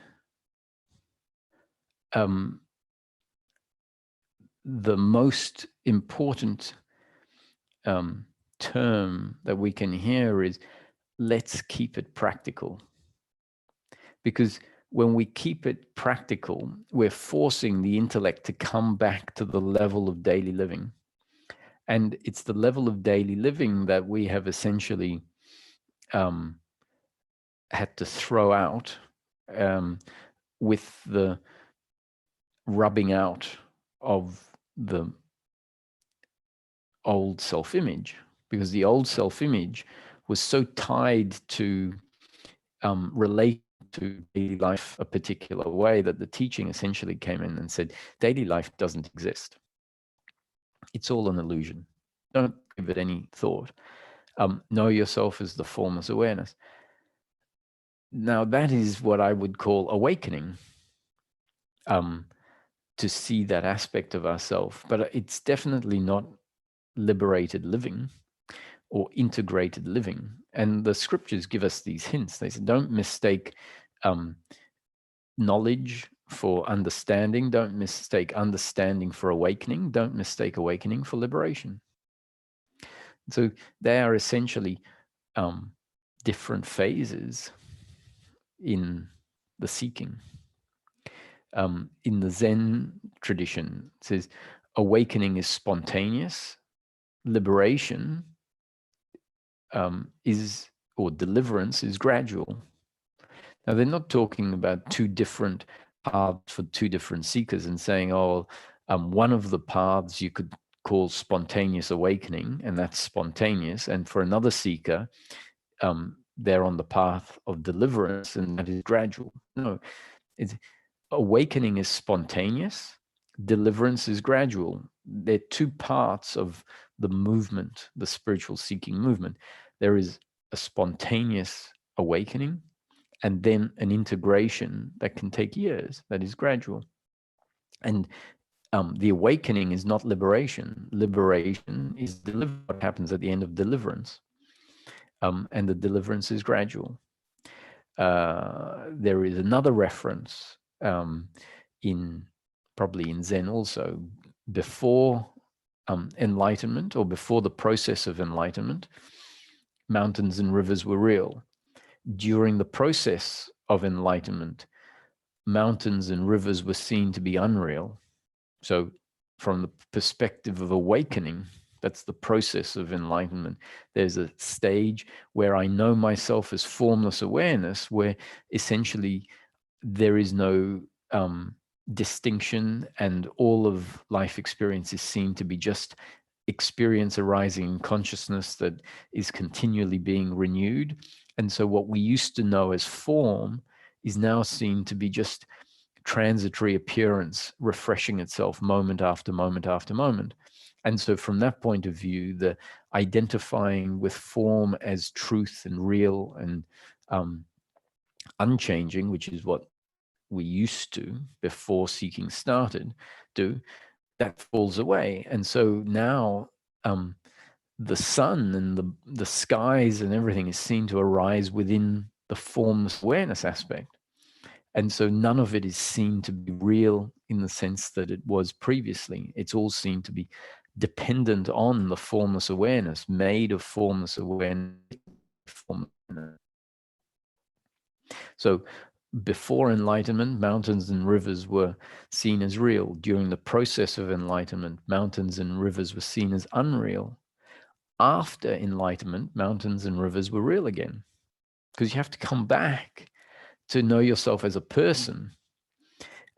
the most important term that we can hear is, let's keep it practical. Because when we keep it practical, we're forcing the intellect to come back to the level of daily living. And it's the level of daily living that we have essentially had to throw out with the rubbing out of the old self-image, because the old self-image was so tied to relate to daily life a particular way that the teaching essentially came in and said, daily life doesn't exist. It's all an illusion. Don't give it any thought. Know yourself as the formless awareness. Now, that is what I would call awakening, to see that aspect of ourselves. But it's definitely not liberated living or integrated living. And the scriptures give us these hints. They say, don't mistake knowledge for understanding. Don't mistake understanding for awakening. Don't mistake awakening for liberation. So they are essentially different phases in the seeking. In the Zen tradition, it says awakening is spontaneous, liberation or deliverance is gradual. Now, they're not talking about two different paths for two different seekers and saying, oh, one of the paths you could call spontaneous awakening, and that's spontaneous. And for another seeker, they're on the path of deliverance, and that is gradual. No, awakening is spontaneous, deliverance is gradual. They're two parts of the movement, the spiritual seeking movement. There is a spontaneous awakening, and then an integration that can take years, that is gradual. And the awakening is not liberation. Liberation is what happens at the end of deliverance. And the deliverance is gradual. There is another reference probably in Zen also, before enlightenment, or before the process of enlightenment, mountains and rivers were real. During the process of enlightenment, mountains and rivers were seen to be unreal. So from the perspective of awakening, that's the process of enlightenment. There's a stage where I know myself as formless awareness, where essentially there is no distinction, and all of life experience is seen to be just experience arising in consciousness that is continually being renewed. And so what we used to know as form is now seen to be just transitory appearance, refreshing itself moment after moment after moment. And so from that point of view, the identifying with form as truth and real and unchanging, which is what we used to before seeking started, that falls away. And so now the sun and the skies and everything is seen to arise within the formless awareness aspect. And so none of it is seen to be real in the sense that it was previously. It's all seen to be dependent on the formless awareness, made of formless awareness. So before enlightenment, mountains and rivers were seen as real. During the process of enlightenment, mountains and rivers were seen as unreal. After enlightenment, mountains and rivers were real again, because you have to come back to know yourself as a person.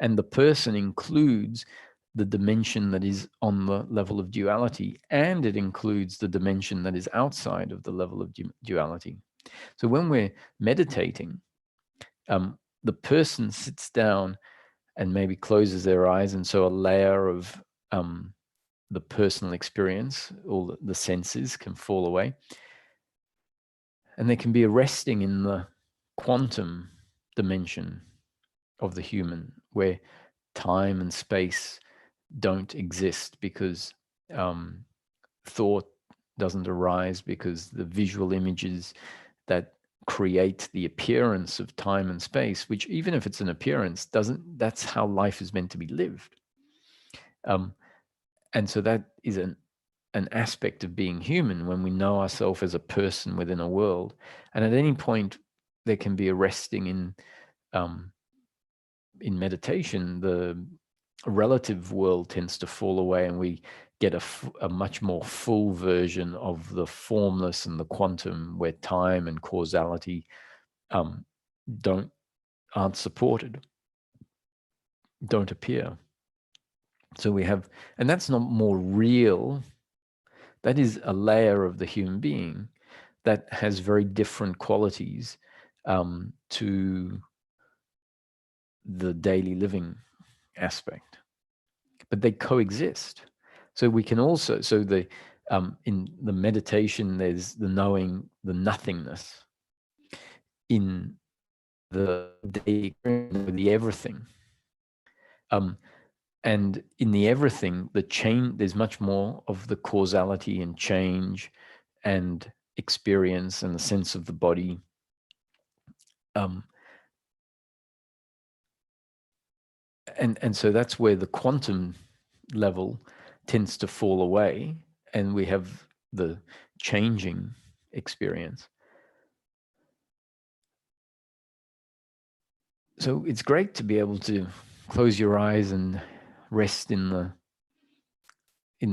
And the person includes the dimension that is on the level of duality, and it includes the dimension that is outside of the level of duality. So when we're meditating, the person sits down and maybe closes their eyes, and so a layer of the personal experience, all the senses can fall away, and there can be a resting in the quantum dimension of the human, where time and space don't exist because thought doesn't arise, because the visual images that create the appearance of time and space, which even if it's an appearance, doesn't, that's how life is meant to be lived. And so that is an aspect of being human, when we know ourselves as a person within a world. And at any point, there can be a resting in meditation. The relative world tends to fall away, and we get a much more full version of the formless and the quantum, where time and causality aren't supported, don't appear. So we have, and that's not more real. That is a layer of the human being that has very different qualities to the daily living aspect, but they coexist. So we can also, so the in the meditation, there's the knowing the nothingness. In the day, the everything. And in the everything, the change, there's much more of the causality and change and experience and the sense of the body. And so that's where the quantum level tends to fall away, and we have the changing experience. So it's great to be able to close your eyes and rest in the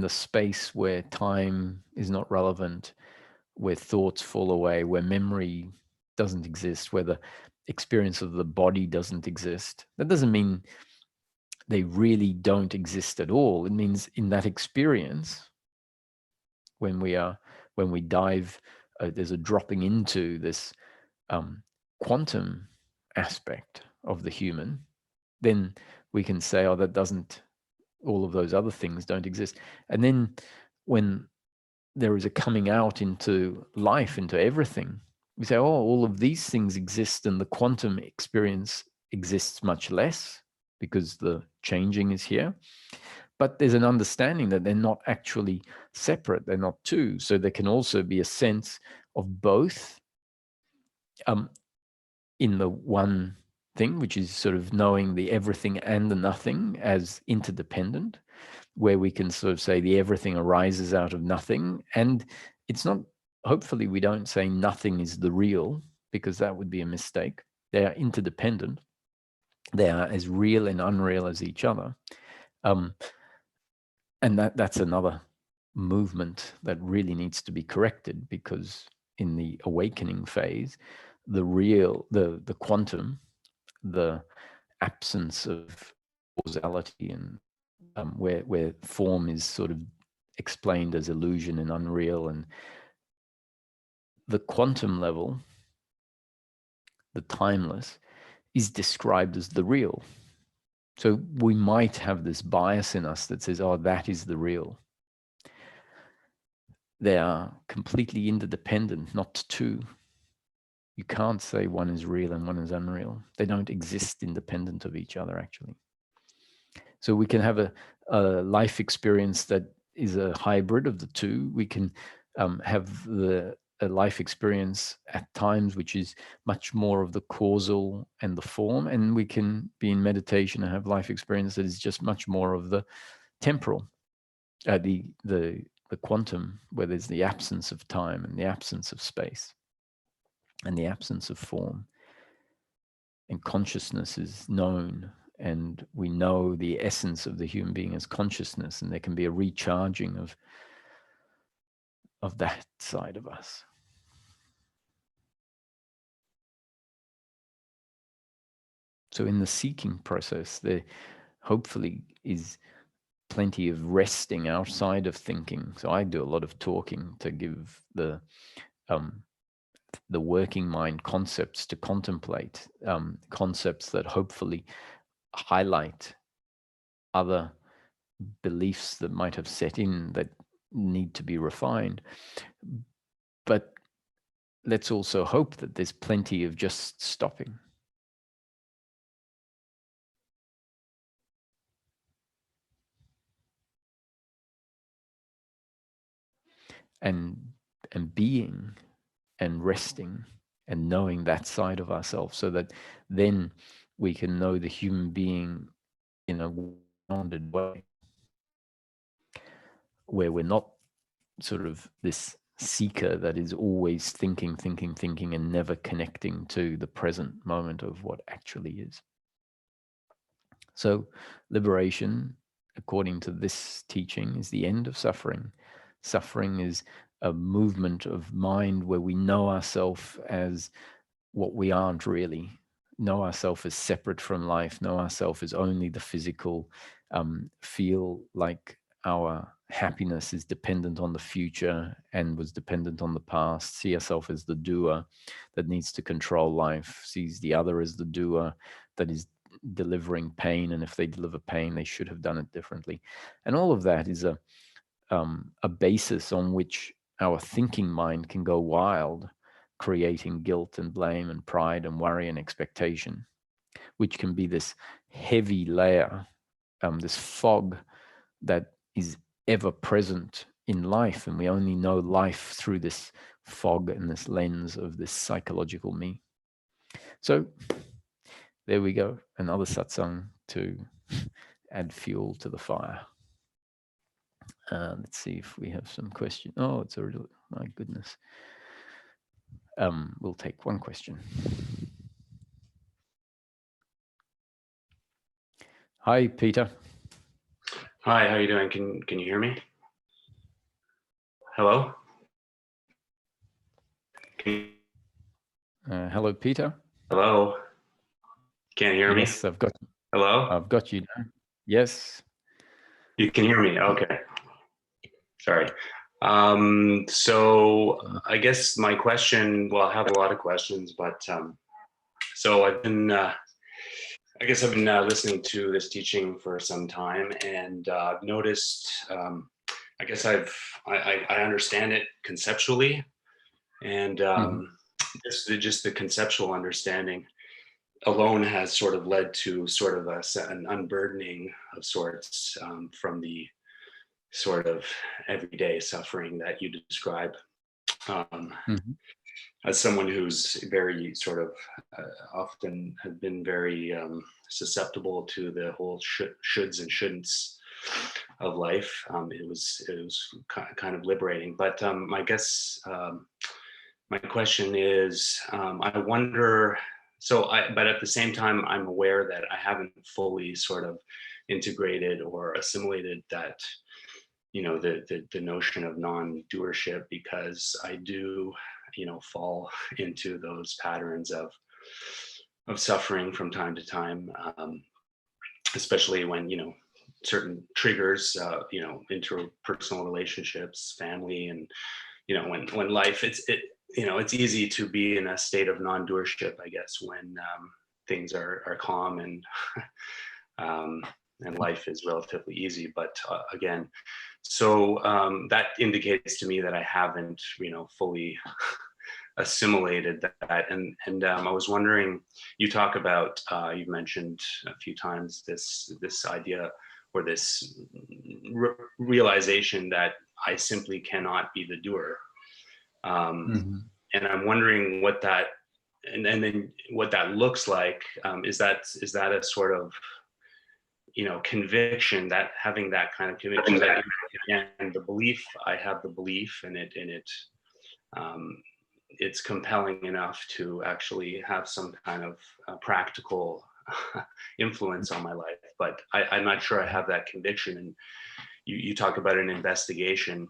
space where time is not relevant, where thoughts fall away, where memory doesn't exist, where the experience of the body doesn't exist. That doesn't mean they really don't exist at all. It means in that experience, when we dive, there's a dropping into this quantum aspect of the human, then we can say, oh, that doesn't, all of those other things don't exist. And then when there is a coming out into life, into everything, we say, oh, all of these things exist, and the quantum experience exists much less because the changing is here. But there's an understanding that they're not actually separate, they're not two. So there can also be a sense of both in the one thing, which is sort of knowing the everything and the nothing as interdependent, where we can sort of say the everything arises out of nothing. And it's not, hopefully we don't say nothing is the real, because that would be a mistake. They are interdependent. They are as real and unreal as each other. And that's another movement that really needs to be corrected, because in the awakening phase, the real, the quantum, the absence of causality, and where form is sort of explained as illusion and unreal, and the quantum level, the timeless, is described as the real. So we might have this bias in us that says, oh, that is the real. They are completely interdependent, not two. You can't say one is real and one is unreal. They don't exist independent of each other, actually. So we can have a life experience that is a hybrid of the two. We can have a life experience at times which is much more of the causal and the form, and we can be in meditation and have life experience that is just much more of the temporal, the quantum, where there's the absence of time and the absence of space and the absence of form, and consciousness is known, and we know the essence of the human being as consciousness, and there can be a recharging of that side of us. So in the seeking process, there hopefully is plenty of resting outside of thinking. So I do a lot of talking to give the working mind concepts to contemplate, concepts that hopefully highlight other beliefs that might have set in that need to be refined. But let's also hope that there's plenty of just stopping. And being and resting and knowing that side of ourselves, so that then we can know the human being in a grounded way, where we're not sort of this seeker that is always thinking, and never connecting to the present moment of what actually is. So liberation, according to this teaching, is the end of suffering. Suffering is a movement of mind where we know ourselves as what we aren't really, know ourselves as separate from life, know ourselves as only the physical, feel like our happiness is dependent on the future and was dependent on the past, see ourselves as the doer that needs to control life, sees the other as the doer that is delivering pain, and if they deliver pain, they should have done it differently. And all of that is a basis on which our thinking mind can go wild, creating guilt and blame and pride and worry and expectation, which can be this heavy layer, this fog that is ever present in life. And we only know life through this fog and this lens of this psychological me. So there we go. Another satsang to add fuel to the fire. Let's see if we have some questions. Oh, it's already, my goodness. We'll take one question. Hi, Peter. Hi, how are you doing? Can you hear me? Hello? Hello, Peter. Hello? Can't hear me? Yes, I've got you. Hello? I've got you now. Yes. You can hear me? Okay. Sorry. So I guess my question, well, I have a lot of questions, but so I guess I've been listening to this teaching for some time, and I've noticed, I guess I understand it conceptually, and just the conceptual understanding alone has sort of led to sort of an unburdening of sorts from the sort of everyday suffering that you describe. As someone who's very sort of often have been very susceptible to the whole shoulds and shouldn'ts of life, it was kind of liberating. But I guess my question is, I wonder. But at the same time, I'm aware that I haven't fully sort of integrated or assimilated that, the notion of non-doership, because I do, fall into those patterns of suffering from time to time, especially when, certain triggers, interpersonal relationships, family, and, when life, it's easy to be in a state of non-doership, I guess, when things are calm and and life is relatively easy. But again, so that indicates to me that I haven't, fully assimilated that. And I was wondering, you talk about, you've mentioned a few times this idea, or this realization that I simply cannot be the doer. And I'm wondering what that, and then what that looks like. Is that a sort of, conviction, that having that kind of conviction, that, and the belief, I have the belief in it, it's compelling enough to actually have some kind of practical influence on my life. But I'm not sure I have that conviction. And you talk about an investigation.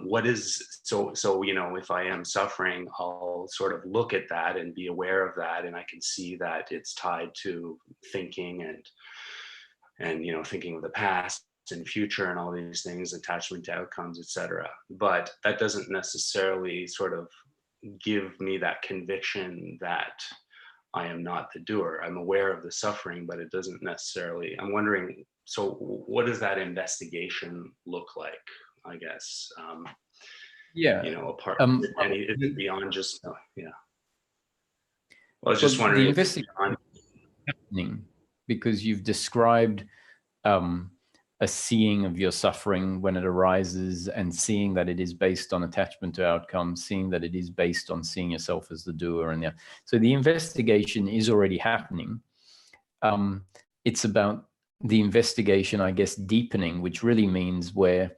What is, so if I am suffering, I'll sort of look at that and be aware of that, and I can see that it's tied to thinking and thinking of the past and future and all these things, attachment to outcomes, etc. But that doesn't necessarily sort of give me that conviction that I am not the doer. I'm aware of the suffering, but it doesn't necessarily, I'm wondering, so what does that investigation look like, I guess? Yeah. apart, Well, is it beyond just, yeah. Well, I was just well, the wondering, is it investigation beyond? happening because you've described um, a seeing of your suffering when it arises, and seeing that it is based on attachment to outcome, seeing that it is based on seeing yourself as the doer. And so the investigation is already happening. It's about the investigation, I guess, deepening, which really means where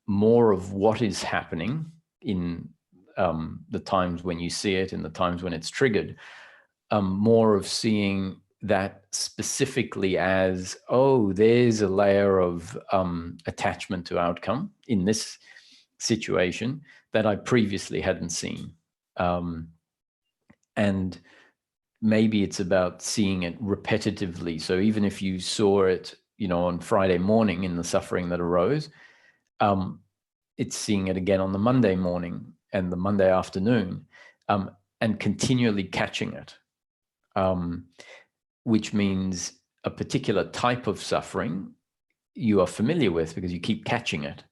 more of what is happening in the times when you see it and the times when it's triggered, more of seeing that specifically as, oh, there's a layer of attachment to outcome in this situation that I previously hadn't seen. And maybe it's about seeing it repetitively. So even if you saw it, on Friday morning in the suffering that arose, it's seeing it again on the Monday morning and the Monday afternoon, and continually catching it. Which means a particular type of suffering you are familiar with because you keep catching it.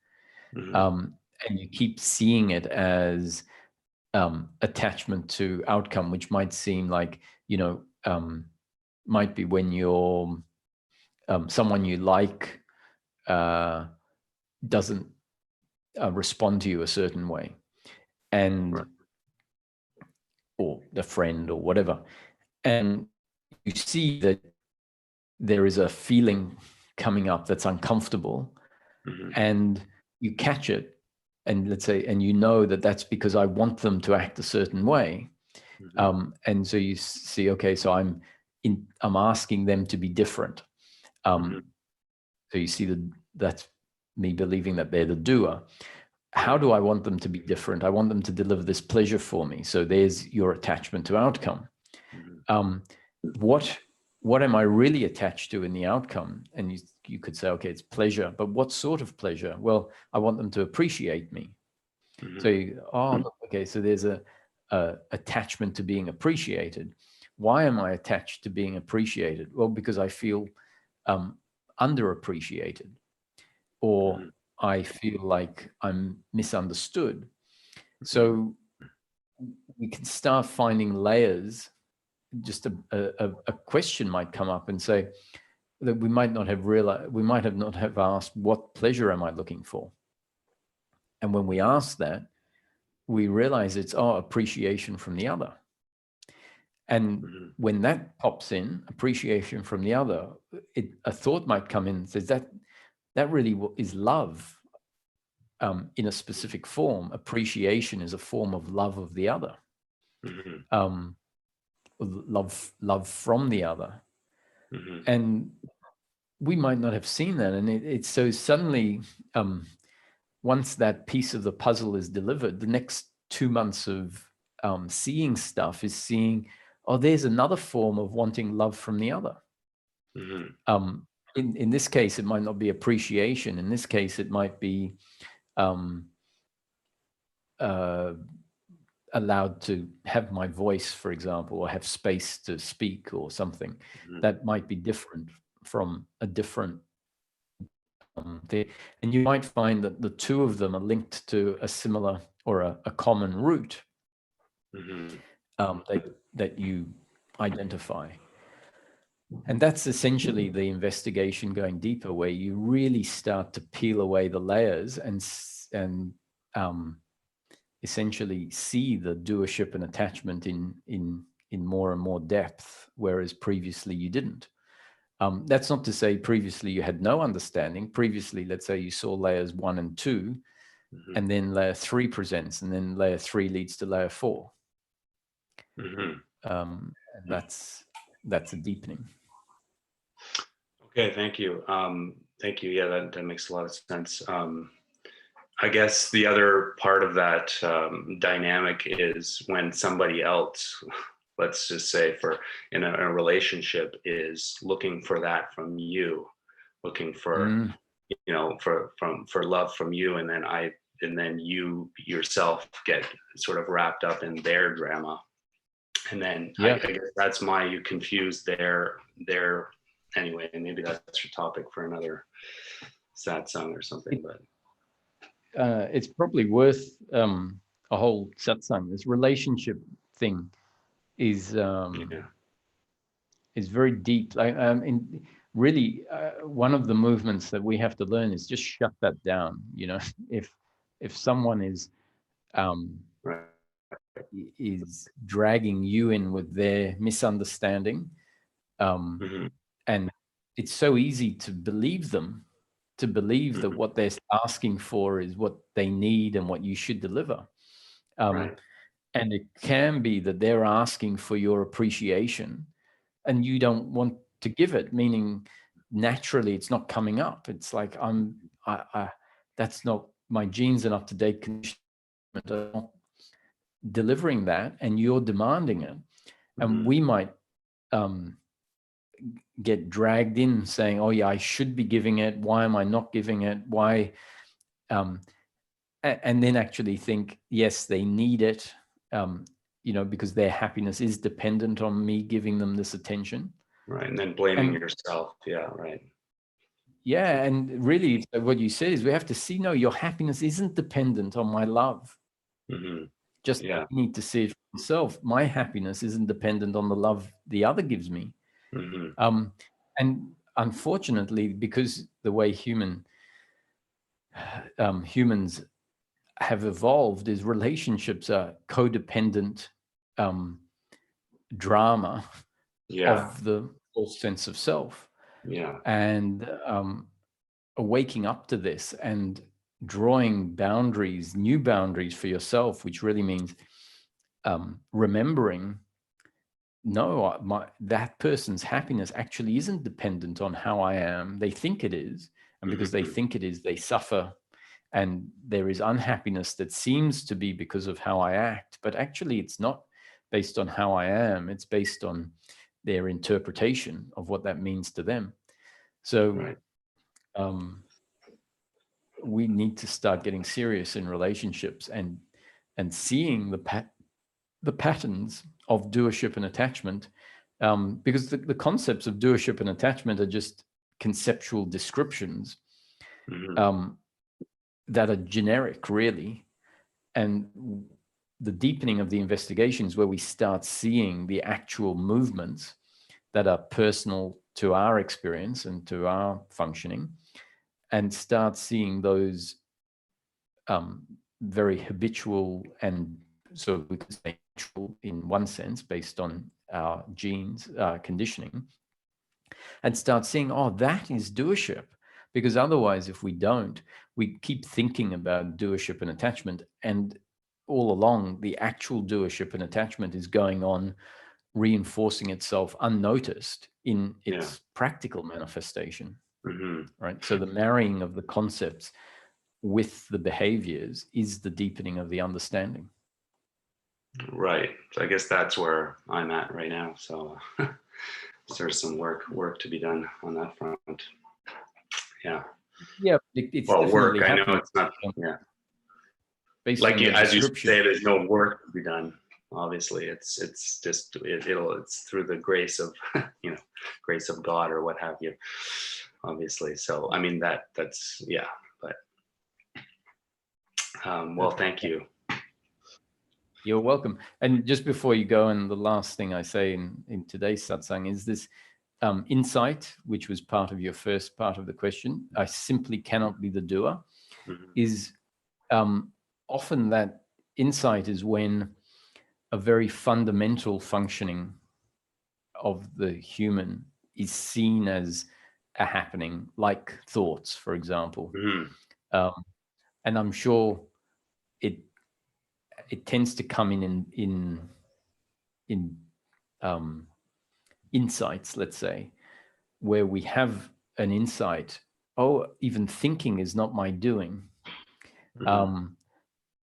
And you keep seeing it as attachment to outcome, which might seem like, might be when you're someone you like doesn't respond to you a certain way, and Right. or the friend or whatever, and you see that there is a feeling coming up that's uncomfortable, and you catch it, and let's say, and that that's because I want them to act a certain way. And so you see, okay, so I'm asking them to be different. So you see that's me believing that they're the doer. How do I want them to be different? I want them to deliver this pleasure for me. So there's your attachment to outcome. What am I really attached to in the outcome? And you could say, okay, it's pleasure, but what sort of pleasure? Well, I want them to appreciate me. So look, okay, so there's a attachment to being appreciated. Why am I attached to being appreciated? Well, because I feel underappreciated, or I feel like I'm misunderstood. So we can start finding layers. Just a question might come up and say that we might not have realized, we might have not have asked, what pleasure am I looking for? And when we ask that, we realize it's appreciation from the other. And when that pops in, appreciation from the other, a thought might come in and says that really is love in a specific form. Appreciation is a form of love of the other. Love from the other. And we might not have seen that. And it's so suddenly, once that piece of the puzzle is delivered, the next 2 months of seeing stuff is seeing, there's another form of wanting love from the other. In this case, it might not be appreciation. In this case, it might be allowed to have my voice, for example, or have space to speak or something that might be different from a different thing. And you might find that the two of them are linked to a similar or a common root that you identify. And that's essentially the investigation going deeper, where you really start to peel away the layers and essentially see the doership and attachment in more and more depth, whereas previously you didn't. That's not to say previously you had no understanding. Previously, let's say you saw layers 1 and 2, and then layer 3 presents, and then layer 3 leads to layer 4. And that's a deepening. Okay, thank you. Thank you. Yeah, that makes a lot of sense. I guess the other part of that dynamic is when somebody else, let's just say in a relationship, is looking for that from you, looking for for love from you, and then you yourself get sort of wrapped up in their drama, and then I guess that's you confuse their anyway, and maybe that's your topic for another satsang or something. But it's probably worth a whole satsang. This relationship thing is Yeah. very deep. Like, in really, one of the movements that we have to learn is just shut that down. You know, if someone Right. is dragging you in with their misunderstanding, Hmm. and it's so easy to believe them, to believe that Hmm. what they're asking for is what they need and what you should deliver. Um, Right. and it can be that they're asking for your appreciation and you don't want to give it, meaning naturally it's not coming up. It's like, that's not, my genes are not to date conditionment, are not delivering that, and you're demanding it. And Hmm. we might get dragged in saying, oh yeah, I should be giving it. Why am I not giving it? Why? And then actually think, yes, they need it, because their happiness is dependent on me giving them this attention. Right. And then blaming And yourself. Yeah. Right. yeah, and really what you said is we have to see, no, your happiness isn't dependent on my love. Hmm. Just Yeah. you need to see it for yourself. My happiness isn't dependent on the love the other gives me. Hmm. And unfortunately, because the way humans have evolved is relationships are codependent drama Yeah. of the false sense of self. Yeah. And waking up to this and drawing boundaries, new boundaries for yourself, which really means remembering, no, that person's happiness actually isn't dependent on how I am. They think it is. And because they Hmm. think it is, they suffer. And there is unhappiness that seems to be because of how I act, but actually it's not based on how I am. It's based on their interpretation of what that means to them. So Right. we need to start getting serious in relationships and seeing the patterns of doership and attachment, because the concepts of doership and attachment are just conceptual descriptions Hmm. that are generic, really. And the deepening of the investigation is where we start seeing the actual movements that are personal to our experience and to our functioning, and start seeing those very habitual and, so we could say, natural in one sense based on our genes, conditioning, and start seeing, oh, that is doership. Because otherwise, if we don't, we keep thinking about doership and attachment, and all along the actual doership and attachment is going on, reinforcing itself unnoticed in Yeah. its practical manifestation, Hmm. right? So the marrying of the concepts with the behaviors is the deepening of the understanding. Right. So I guess that's where I'm at right now. So there's some work to be done on that front. Yeah. Yeah, it's Well, definitely work. I know happening it's not. Yeah. based Like on your as you description. say, there's no work to be done. Obviously, it's just it's through the grace of grace of God or what have you. Obviously, so I mean that's yeah. But well, thank you. You're welcome. And just before you go, and the last thing I say in today's satsang is this insight, which was part of your first part of the question. I simply cannot be the doer. Mhm. Is often that insight is when a very fundamental functioning of the human is seen as a happening, like thoughts, for example. Mhm. Um, and I'm sure it tends to come in insights, let's say, where we have an insight. Oh, even thinking is not my doing. Mhm. Um,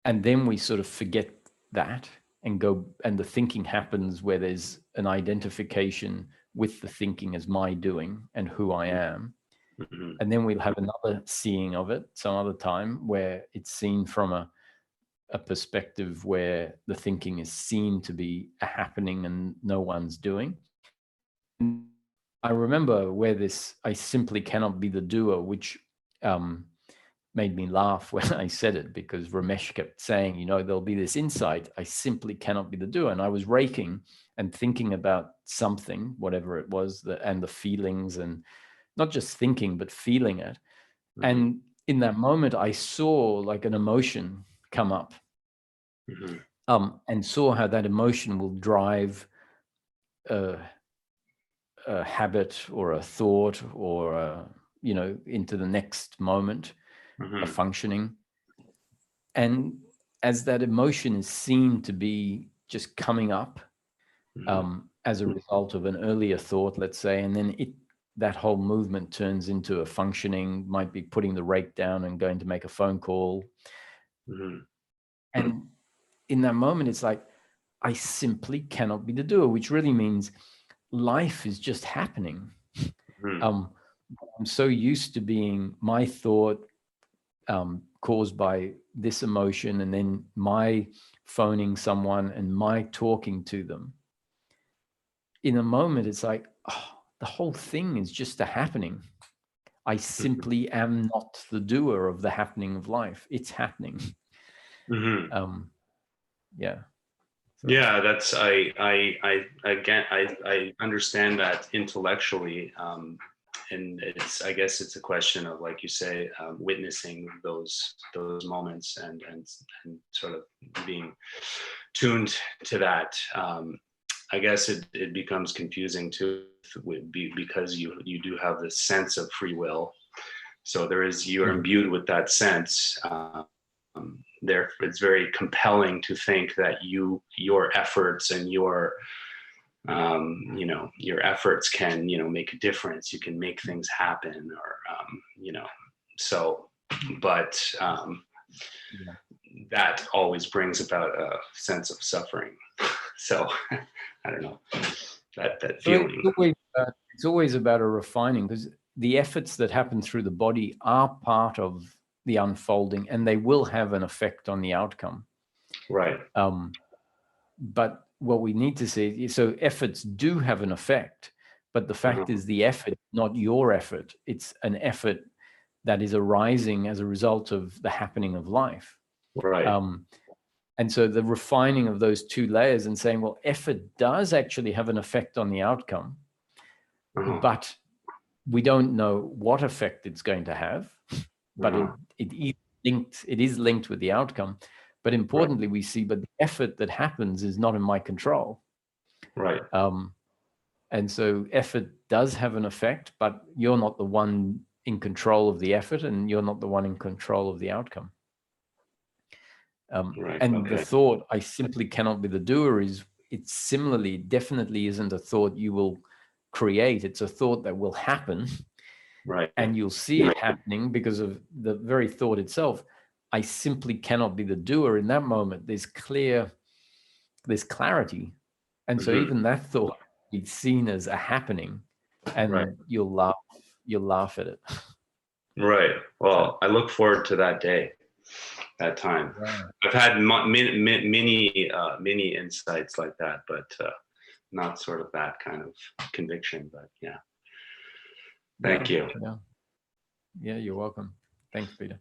and then we sort of forget that and go, and the thinking happens where there's an identification with the thinking as my doing and who I am. Mhm. And then we'll have another seeing of it some other time where it's seen from a perspective where the thinking is seen to be a happening and no one's doing. And I remember where this, I simply cannot be the doer, which made me laugh when I said it, because Ramesh kept saying, there'll be this insight. I simply cannot be the doer. And I was raking and thinking about something, whatever it was, and the feelings, and not just thinking, but feeling it. Mm-hmm. And in that moment, I saw like an emotion come up, and saw how that emotion will drive a habit or a thought, or into the next moment, a functioning. And as that emotion is seen to be just coming up as a result of an earlier thought, let's say, and then that whole movement turns into a functioning, might be putting the rake down and going to make a phone call. And in that moment, it's like, I simply cannot be the doer, which really means life is just happening. I'm so used to being my thought caused by this emotion, and then my phoning someone and my talking to them. In a moment, it's like, the whole thing is just a happening. I simply am not the doer of the happening of life. It's happening. Yeah. So. Yeah, that's I understand that intellectually, and I guess it's a question of, like you say, witnessing those moments and sort of being tuned to that. I guess it becomes confusing too, because you do have this sense of free will, so you're imbued with that sense. There, it's very compelling to think that your efforts and your efforts can make a difference. You can make things happen, or so, but that always brings about a sense of suffering. So I don't know, that feeling. It's always about a refining, because the efforts that happen through the body are part of the unfolding, and they will have an effect on the outcome. Right. But what we need to see is, so efforts do have an effect, but the fact is, the effort, not your effort, it's an effort that is arising as a result of the happening of life. Right. And so the refining of those two layers and saying, well, effort does actually have an effect on the outcome, but we don't know what effect it's going to have, but it is linked with the outcome. But importantly, we see, but the effort that happens is not in my control. Right. And so effort does have an effect, but you're not the one in control of the effort, and you're not the one in control of the outcome. The thought, I simply cannot be the doer, it's similarly, definitely isn't a thought you will create. It's a thought that will happen. Right. And you'll see it happening because of the very thought itself. I simply cannot be the doer. In that moment, there's clarity. And so even that thought is seen as a happening, and you'll laugh at it. Right. Well, I look forward to that day, that time. Yeah. I've had many insights like that, but not sort of that kind of conviction. But yeah. Thank you. Yeah, you're welcome. Thanks, Peter.